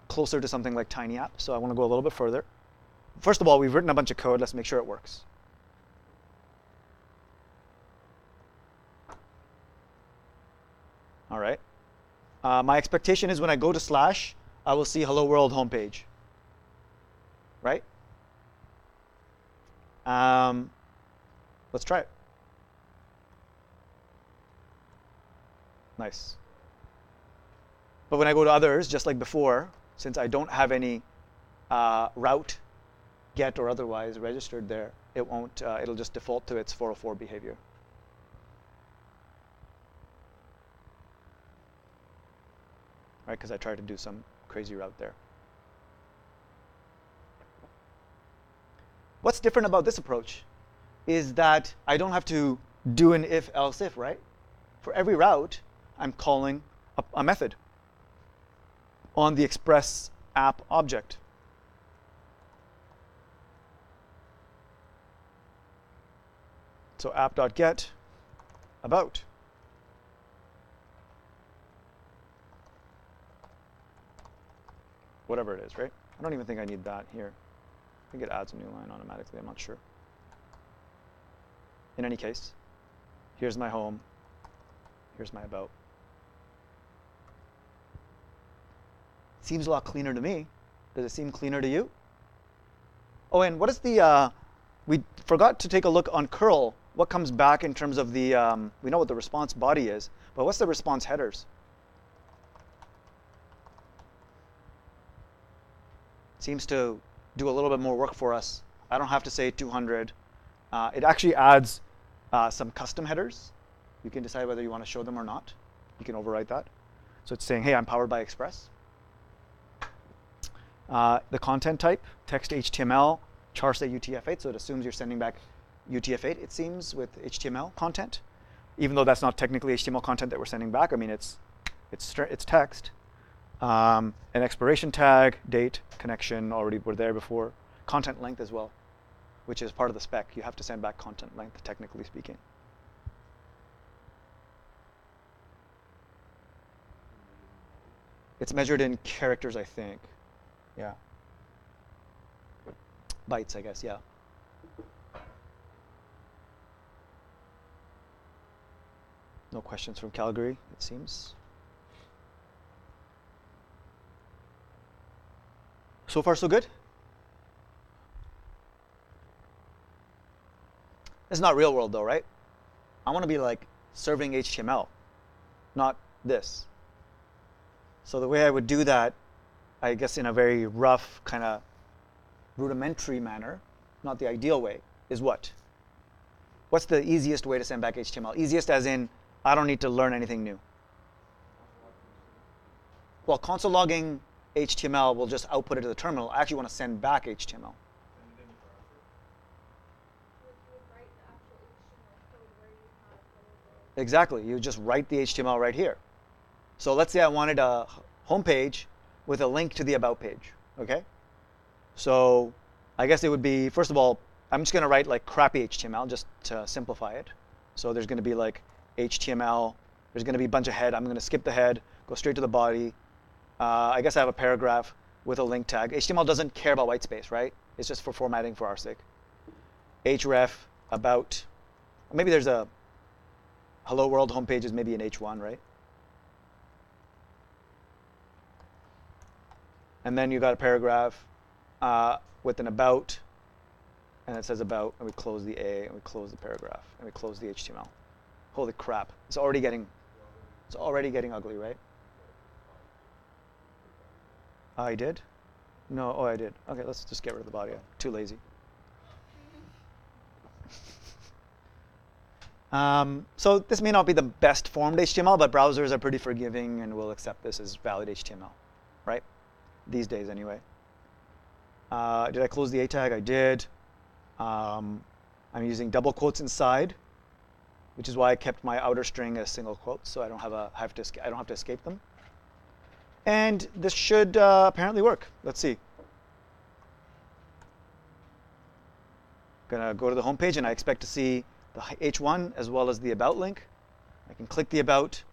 closer to something like Tiny App, so I want to go a little bit further. First of all, we've written a bunch of code. Let's make sure it works. All right. My expectation is when I go to slash, I will see Hello World homepage. Right? Let's try it. Nice. But when I go to others, just like before, since I don't have any route, get, or otherwise registered there, it won't. It'll just default to its 404 behavior. Right, because I tried to do some crazy route there. What's different about this approach is that I don't have to do an if, else, if, right? For every route, I'm calling a method on the Express app object. So app.get about. Whatever it is, right? I don't even think I need that here. I think it adds a new line automatically. I'm not sure. In any case, here's my home. Here's my about. Seems a lot cleaner to me. Does it seem cleaner to you? Oh, and what is the, we forgot to take a look on curl. What comes back in terms of the, we know what the response body is, but what's the response headers? Seems to do a little bit more work for us. I don't have to say 200. It actually adds some custom headers. You can decide whether you want to show them or not. You can overwrite that. So it's saying, hey, I'm powered by Express. The content type, text HTML, char say UTF-8, so it assumes you're sending back UTF-8, it seems, with HTML content. Even though that's not technically HTML content that we're sending back. I mean, it's text. An expiration tag, date, connection, already were there before. Content length as well, which is part of the spec. You have to send back content length, technically speaking. It's measured in characters, I think. Yeah. Bytes, I guess, yeah. No questions from Calgary, it seems. So far, so good? It's not real world, though, right? I want to be like serving HTML, not this. So the way I would do that, I guess in a very rough kind of rudimentary manner, not the ideal way, is what? What's the easiest way to send back HTML? Easiest as in, I don't need to learn anything new. Well, console logging HTML will just output it to the terminal. I actually want to send back HTML. Send it in the browser. You would write the actual HTML code where you have all of the Exactly. You just write the HTML right here. So let's say I wanted a home page with a link to the about page. Okay? So I guess it would be, first of all, I'm just going to write like crappy HTML just to simplify it. So there's going to be like HTML. There's going to be a bunch of head. I'm going to skip the head, go straight to the body. I guess I have a paragraph with a link tag. HTML doesn't care about white space, right? It's just for formatting for our sake. href, about. Maybe there's a hello world homepage is maybe an h1, right? And then you got a paragraph with an about, and it says about, and we close the A, and we close the paragraph, and we close the HTML. Holy crap! It's already getting ugly, right? I did? No, oh, I did. Okay, let's just get rid of the body. I'm too lazy. So this may not be the best formed HTML, but browsers are pretty forgiving and will accept this as valid HTML, right? These days, anyway. Did I close the A tag? I did. I'm using double quotes inside, which is why I kept my outer string as single quotes, so I don't have to escape them. And this should apparently work. Let's see. Gonna go to the home page, and I expect to see the H1 as well as the about link. I can click the about,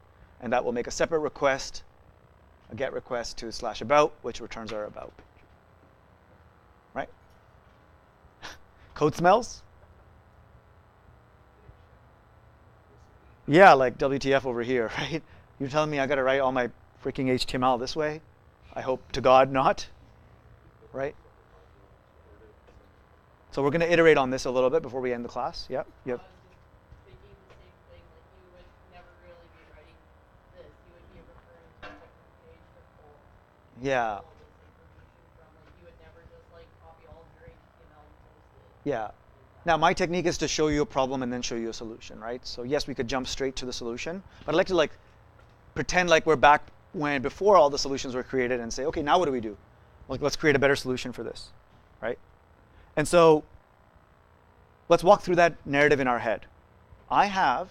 and that will make a separate request, a get request to /about, which returns our about page. Right? Code smells? Yeah, like WTF over here, right? You're telling me I got to write all my freaking HTML this way? I hope to God not, right? So we're going to iterate on this a little bit before we end the class. Yep. I was just thinking the same thing. Like you would never really be writing this. You would be referring to a different page to pull Yeah. all this information from. Like you would never just like copy all of your HTML and post it. Yeah. Now my technique is to show you a problem and then show you a solution, right? So yes, we could jump straight to the solution, but I like to like pretend like we're back when before all the solutions were created and say, okay, now what do we do? Like let's create a better solution for this, right? And so let's walk through that narrative in our head. I have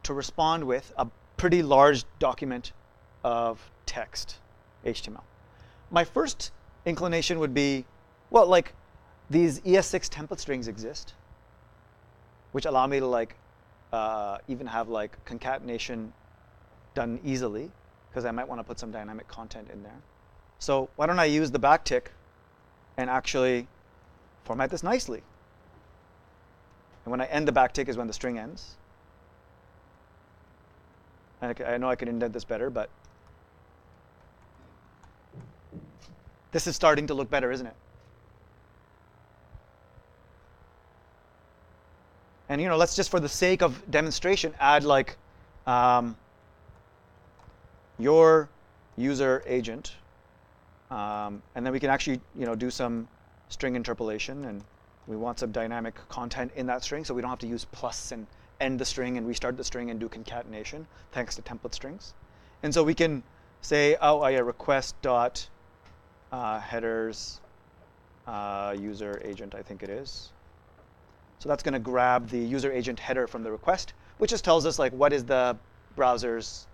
to respond with a pretty large document of text, HTML. My first inclination would be, well, like these ES6 template strings exist, which allow me to like even have like concatenation done easily, because I might want to put some dynamic content in there. So why don't I use the backtick and actually format this nicely? And when I end the backtick is when the string ends. And I know I could indent this better, but this is starting to look better, isn't it? And you know, let's just for the sake of demonstration add like your user agent, and then we can actually do some string interpolation, and we want some dynamic content in that string, so we don't have to use plus and end the string and restart the string and do concatenation thanks to template strings. And so we can say, oh yeah, request dot headers user agent, I think it is. So that's going to grab the user agent header from the request, which just tells us like what is the browser's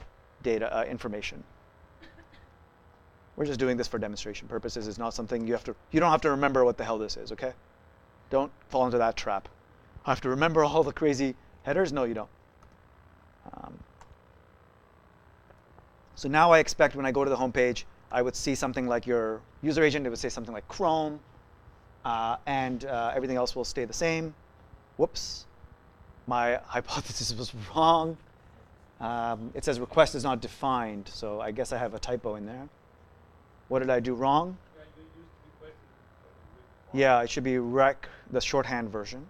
data information. We're just doing this for demonstration purposes. It's not something you don't have to remember what the hell this is, okay? Don't fall into that trap. I have to remember all the crazy headers? No, you don't. So now I expect when I go to the home page, I would see something like your user agent. It would say something like Chrome, and everything else will stay the same. Whoops, my hypothesis was wrong. It says request is not defined, so I guess I have a typo in there. What did I do wrong? Yeah, you used request with Yeah, it should be rec, the shorthand version.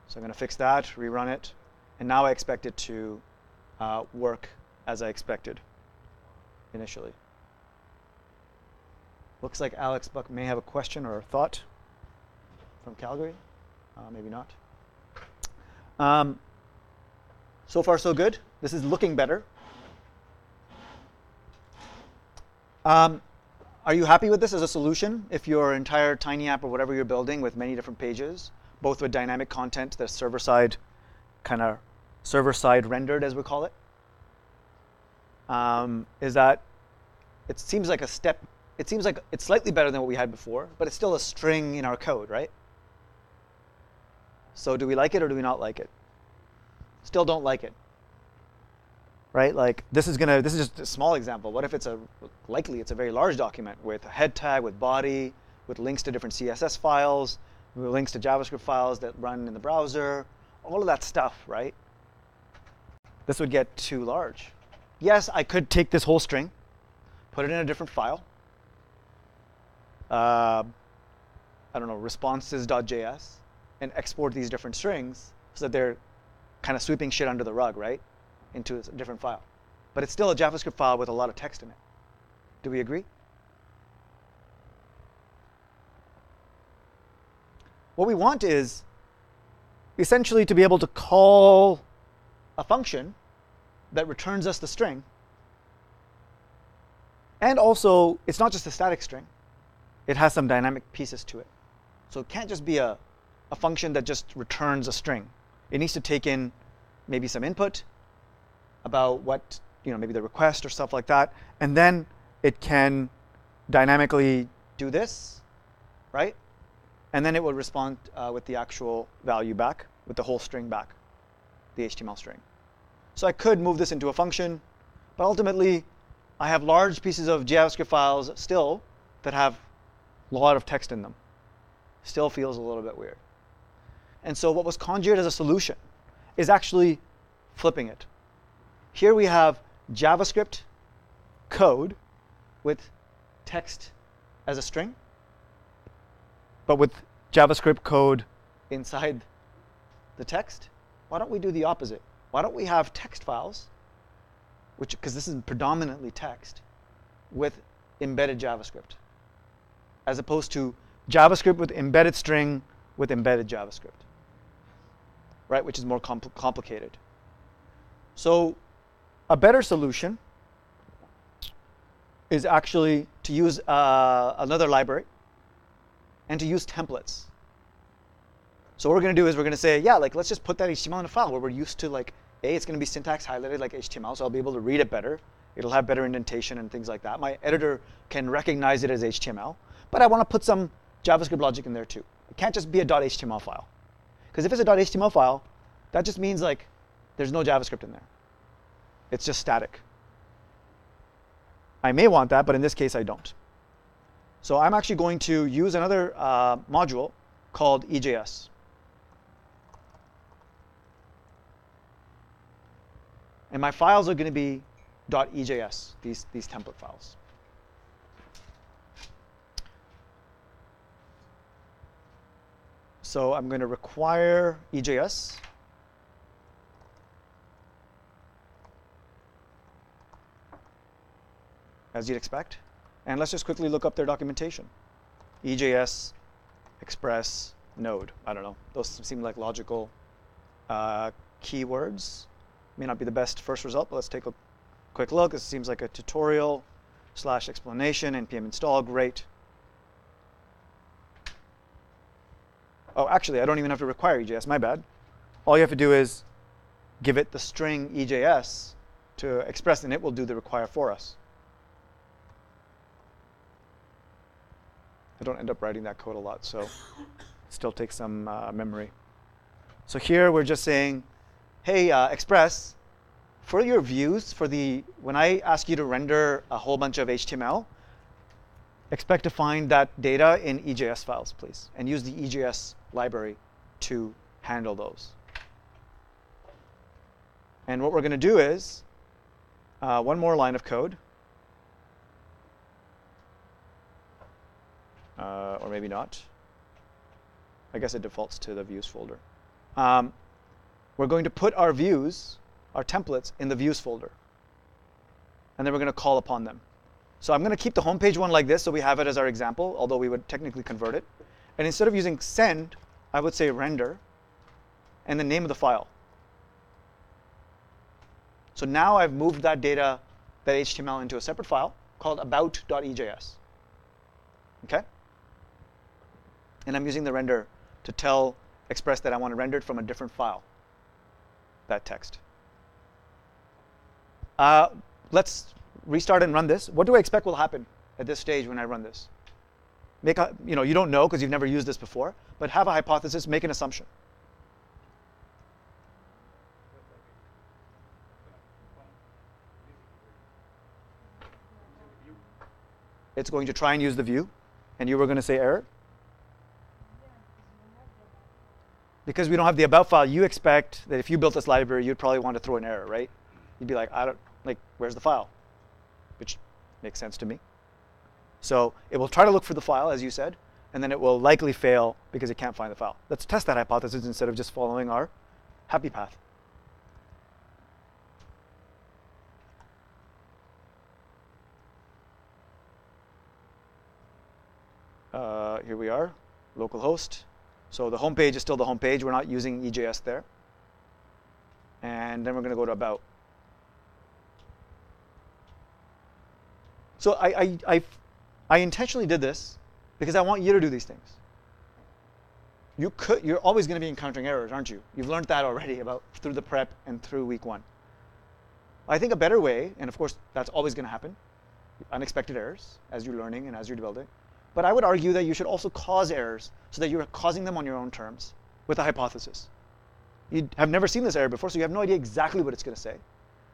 So I'm going to fix that, rerun it, and now I expect it to work as I expected initially. Looks like Alex Buck may have a question or a thought. from Calgary. Maybe not. So far, so good. This is looking better. Are you happy with this as a solution? If your entire Tiny app or whatever you're building with many different pages, both with dynamic content that's server-side, kind of server-side rendered, as we call it, is that it seems like a step. It seems like it's slightly better than what we had before, but it's still a string in our code, right? So do we like it or do we not like it? Still don't like it, right? Like this is just a small example. What if it's likely it's a very large document with a head tag, with body, with links to different CSS files, with links to JavaScript files that run in the browser, all of that stuff, right? This would get too large. Yes, I could take this whole string, put it in a different file. I don't know, responses.js, and export these different strings so that they're kind of sweeping shit under the rug, right, into a different file. But it's still a JavaScript file with a lot of text in it. Do we agree? What we want is essentially to be able to call a function that returns us the string. And also, it's not just a static string. It has some dynamic pieces to it. So it can't just be a function that just returns a string. It needs to take in maybe some input about what, maybe the request or stuff like that. And then it can dynamically do this, right? And then it will respond with the actual value back, with the whole string back, the HTML string. So I could move this into a function, but ultimately, I have large pieces of JavaScript files still that have a lot of text in them. Still feels a little bit weird. And so what was conjured as a solution is actually flipping it. Here we have JavaScript code with text as a string, but with JavaScript code inside the text. Why don't we do the opposite? Why don't we have text files, because this is predominantly text, with embedded JavaScript, as opposed to JavaScript with embedded string with embedded JavaScript, right? Which is more complicated. So a better solution is actually to use another library and to use templates. So what we're going to do is we're going to say, yeah, let's just put that HTML in a file where we're used to it's going to be syntax highlighted like HTML, so I'll be able to read it better. It'll have better indentation and things like that. My editor can recognize it as HTML, but I want to put some JavaScript logic in there too. It can't just be a .html file. Because if it's a .html file, that just means there's no JavaScript in there. It's just static. I may want that, but in this case, I don't. So I'm actually going to use another module called EJS. And my files are going to be .ejs, these template files. So I'm going to require EJS. As you'd expect. And let's just quickly look up their documentation. EJS, Express, Node. I don't know. Those seem like logical keywords. May not be the best first result, but let's take a quick look. This seems like a tutorial / explanation, npm install, great. Oh, actually, I don't even have to require EJS, my bad. All you have to do is give it the string EJS to express, and it will do the require for us. I don't end up writing that code a lot, so it still takes some memory. So here we're just saying, hey, Express, for your views, when I ask you to render a whole bunch of HTML, expect to find that data in EJS files, please, and use the EJS library to handle those. And what we're going to do is one more line of code. Or maybe not. I guess it defaults to the views folder. We're going to put our views, our templates, in the views folder. And then we're going to call upon them. So I'm going to keep the homepage one like this so we have it as our example, although we would technically convert it. And instead of using send, I would say render and the name of the file. So now I've moved that data, that HTML, into a separate file called about.ejs. Okay? And I'm using the render to tell Express that I want to render it from a different file, that text. Let's restart and run this. What do I expect will happen at this stage when I run this? You don't know because you've never used this before, but have a hypothesis, make an assumption. It's going to try and use the view, and you were going to say error? Because we don't have the about file, you expect that if you built this library, you'd probably want to throw an error, right? You'd be like, where's the file? Which makes sense to me. So it will try to look for the file, as you said, and then it will likely fail because it can't find the file. Let's test that hypothesis instead of just following our happy path. Here we are, localhost. So the home page is still the home page. We're not using EJS there. And then we're going to go to about. So I intentionally did this because I want you to do these things. You're always going to be encountering errors, aren't you? You've learned that already through the prep and through week 1. I think a better way, and of course that's always going to happen, unexpected errors as you're learning and as you're developing. But I would argue that you should also cause errors so that you're causing them on your own terms with a hypothesis. You have never seen this error before, so you have no idea exactly what it's going to say.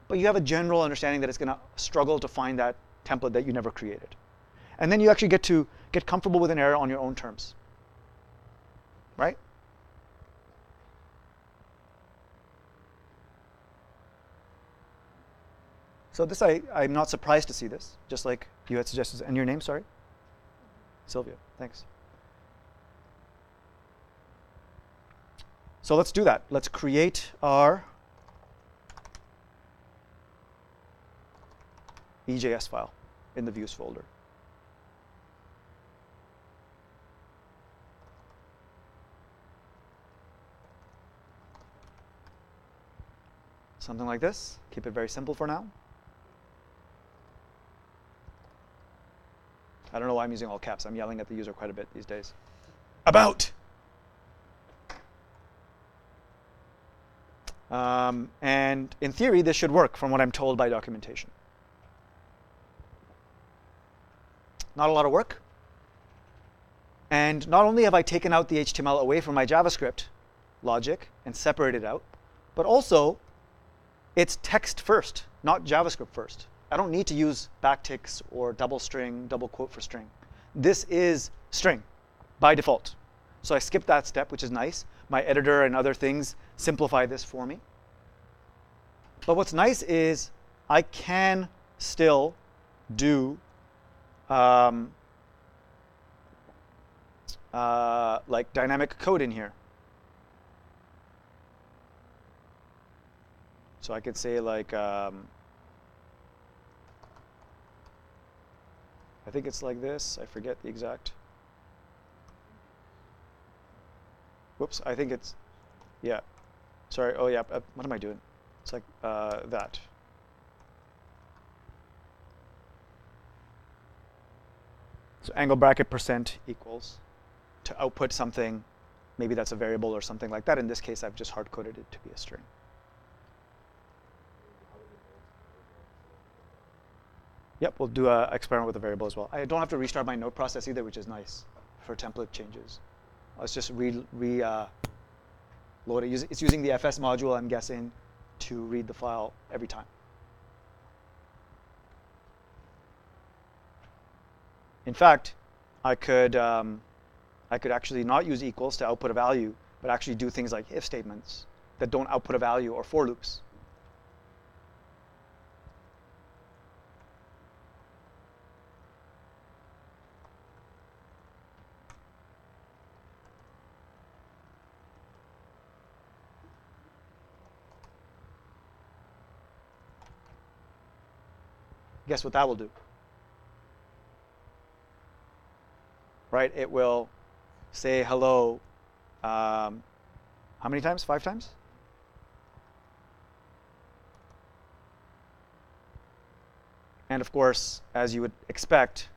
But you have a general understanding that it's going to struggle to find that template that you never created. And then you actually get to get comfortable with an error on your own terms. Right? So this, I'm not surprised to see this, just like you had suggested. And your name, sorry? Sylvia, thanks. So let's do that. Let's create our EJS file in the views folder. Something like this. Keep it very simple for now. I don't know why I'm using all caps. I'm yelling at the user quite a bit these days. About! And in theory, this should work from what I'm told by documentation. Not a lot of work. And not only have I taken out the HTML away from my JavaScript logic and separated it out, but also it's text first, not JavaScript first. I don't need to use backticks or double string, double quote for string. This is string by default. So I skipped that step, which is nice. My editor and other things simplify this for me. But what's nice is I can still do like dynamic code in here. So I could say like, I think it's like this. I forget the exact. Whoops, I think it's, yeah. Sorry, oh yeah, what am I doing? It's like that. So angle bracket % equals to output something. Maybe that's a variable or something like that. In this case, I've just hard-coded it to be a string. Yep, we'll do an experiment with a variable as well. I don't have to restart my node process either, which is nice for template changes. Let's just load it. It's using the FS module, I'm guessing, to read the file every time. In fact, I could actually not use equals to output a value, but actually do things like if statements that don't output a value or for loops. Guess what that will do? Right? It will say hello, how many times? 5 times? And of course, as you would expect,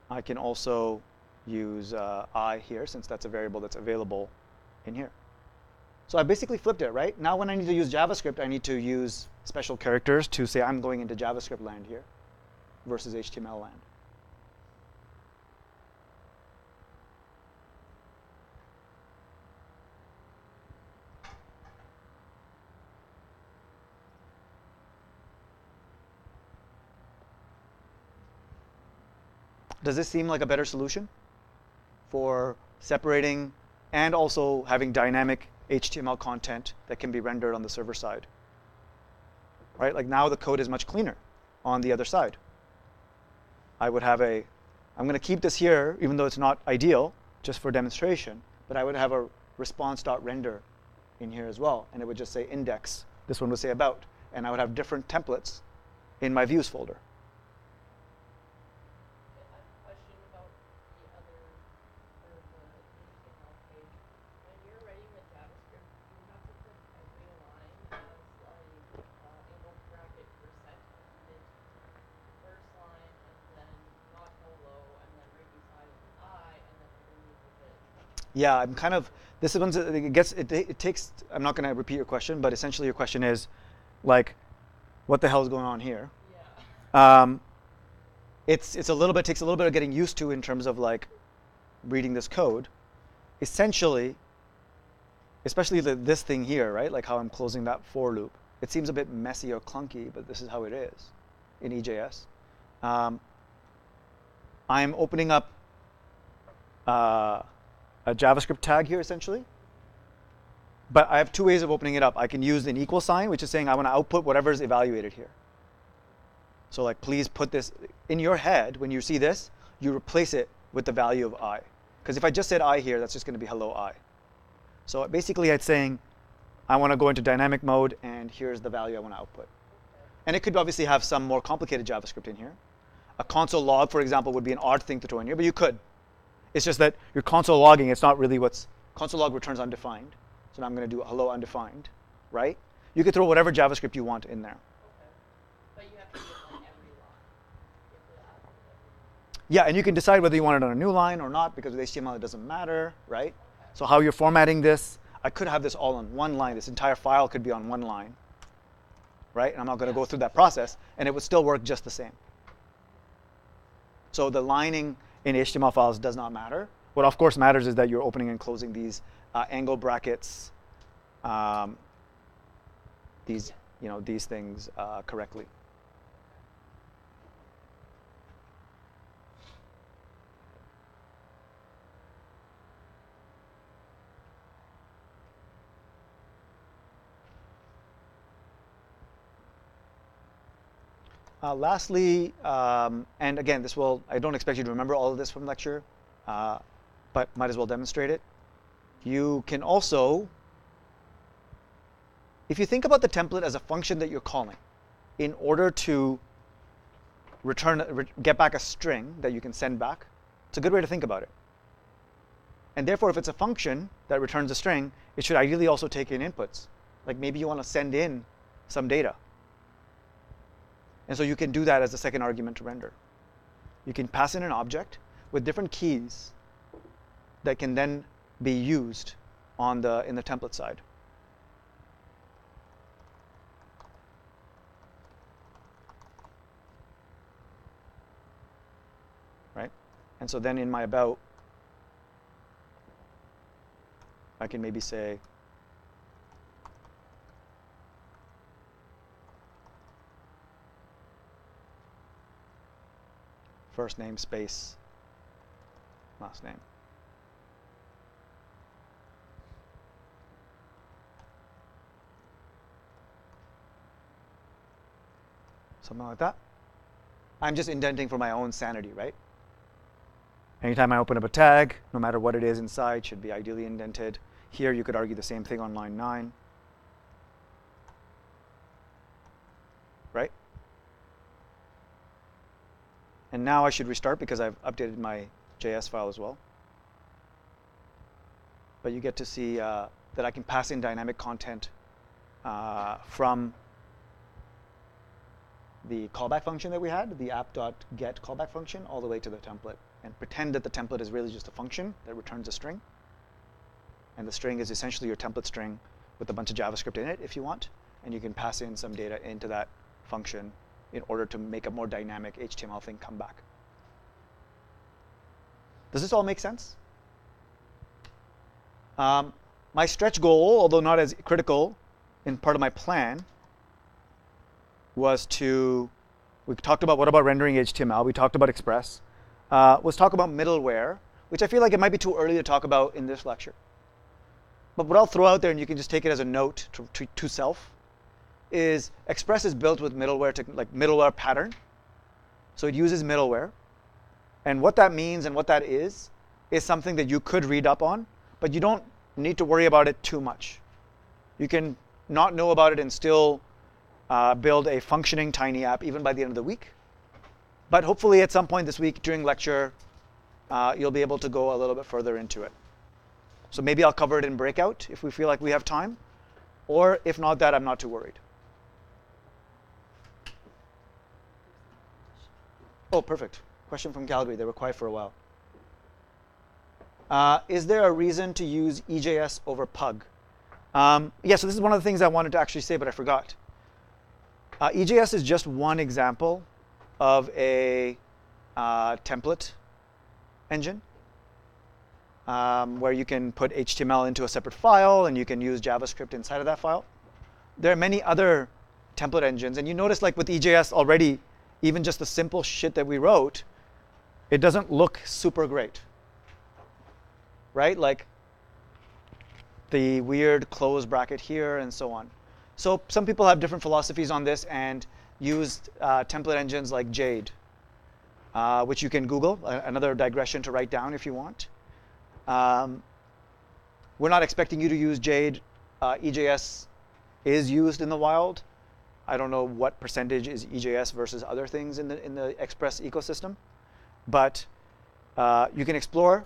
I can also use I here, since that's a variable that's available in here. So I basically flipped it, right? Now when I need to use JavaScript, I need to use special characters to say I'm going into JavaScript land here versus HTML land. Does this seem like a better solution for separating and also having dynamic HTML content that can be rendered on the server side? Right? Like now the code is much cleaner on the other side. I would have I'm going to keep this here, even though it's not ideal, just for demonstration, but I would have a response.render in here as well, and it would just say index. This one would say about, and I would have different templates in my views folder. I have a question about the other, or the HTML page. When you're writing the JavaScript, you have to put every line as angle bracket percent mid first line, and then not hello, and then right beside it an I, and then underneath of it. Yeah, I'm kind of, this is, it takes, I'm not going to repeat your question, but essentially your question is, like, what the hell is going on here? Yeah. Takes a little bit of getting used to in terms of like reading this code. Essentially, especially this thing here, right? Like how I'm closing that for loop. It seems a bit messy or clunky, but this is how it is in EJS. I'm opening up a JavaScript tag here essentially. But I have 2 ways of opening it up. I can use an equal sign, which is saying I want to output whatever is evaluated here. So like, please put this in your head. When you see this, you replace it with the value of I. Because if I just said I here, that's just going to be hello I. So basically, it's saying I want to go into dynamic mode, and here's the value I want to output. And it could obviously have some more complicated JavaScript in here. A console log, for example, would be an odd thing to throw in here, but you could. It's just that your console logging, it's not really console log returns undefined. So now I'm going to do hello undefined, right? You could throw whatever JavaScript you want in there. Okay. But you have to give like every line. You have to add like every line. Yeah, and you can decide whether you want it on a new line or not, because with HTML it doesn't matter, right? So how you're formatting this, I could have this all on one line. This entire file could be on one line, right? And I'm not going to go through that process, and it would still work just the same. So the lining in HTML files does not matter. What of course matters is that you're opening and closing these angle brackets, these things correctly. Lastly, and again, I don't expect you to remember all of this from lecture, but might as well demonstrate it. You can also, if you think about the template as a function that you're calling, in order to get back a string that you can send back, it's a good way to think about it. And therefore, if it's a function that returns a string, it should ideally also take in inputs. Like maybe you want to send in some data. And so you can do that as a second argument to render. You can pass in an object with different keys that can then be used in the template side. Right? And so then in my about, I can maybe say first name space last name. Something like that. I'm just indenting for my own sanity, right? Anytime I open up a tag, no matter what it is inside, should be ideally indented. Here you could argue the same thing on line 9. Right? And now I should restart because I've updated my JS file as well. but you get to see that I can pass in dynamic content from the callback function that we had, the app.get callback function, all the way to the template, and pretend that the template is really just a function that returns a string. And the string is essentially your template string with a bunch of JavaScript in it if you want. And you can pass in some data into that function in order to make a more dynamic HTML thing come back. Does this all make sense? My stretch goal, although not as critical in part of my plan, was we talked about what about rendering HTML, we talked about Express, was talk about middleware, which I feel like it might be too early to talk about in this lecture. But what I'll throw out there, and you can just take it as a note to self, is Express is built with middleware, like middleware pattern. So it uses middleware. And what that means and what that is something that you could read up on, but you don't need to worry about it too much. You can not know about it and still build a functioning tiny app even by the end of the week. But hopefully at some point this week during lecture, you'll be able to go a little bit further into it. So maybe I'll cover it in breakout if we feel like we have time. Or if not that, I'm not too worried. Oh, perfect. Question from Calgary. They were quiet for a while. Is there a reason to use EJS over Pug? Yeah, so this is one of the things I wanted to actually say, but I forgot. EJS is just one example of a template engine where you can put HTML into a separate file, and you can use JavaScript inside of that file. There are many other template engines, and you notice like with EJS already, even just the simple shit that we wrote, it doesn't look super great, right? Like the weird close bracket here and so on. So some people have different philosophies on this and used template engines like Jade, which you can Google, another digression to write down if you want. We're not expecting you to use Jade. EJS is used in the wild. I don't know what percentage is EJS versus other things in the Express ecosystem, but you can explore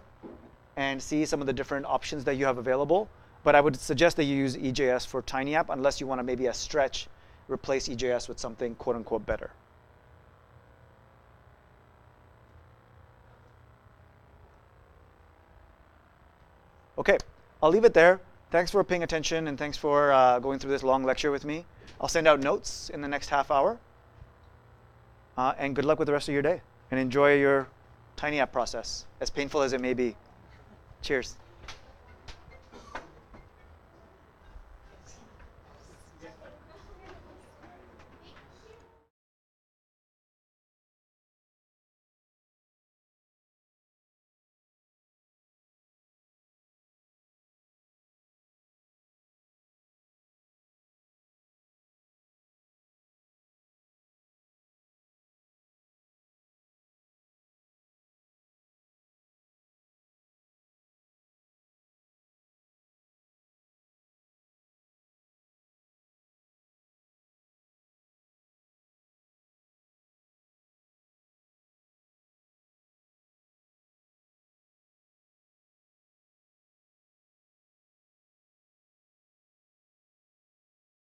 and see some of the different options that you have available. But I would suggest that you use EJS for Tiny App unless you want to maybe a stretch replace EJS with something quote unquote better. Okay, I'll leave it there. Thanks for paying attention, and thanks for going through this long lecture with me. I'll send out notes in the next half hour. And good luck with the rest of your day. And enjoy your Tiny App process, as painful as it may be. Cheers.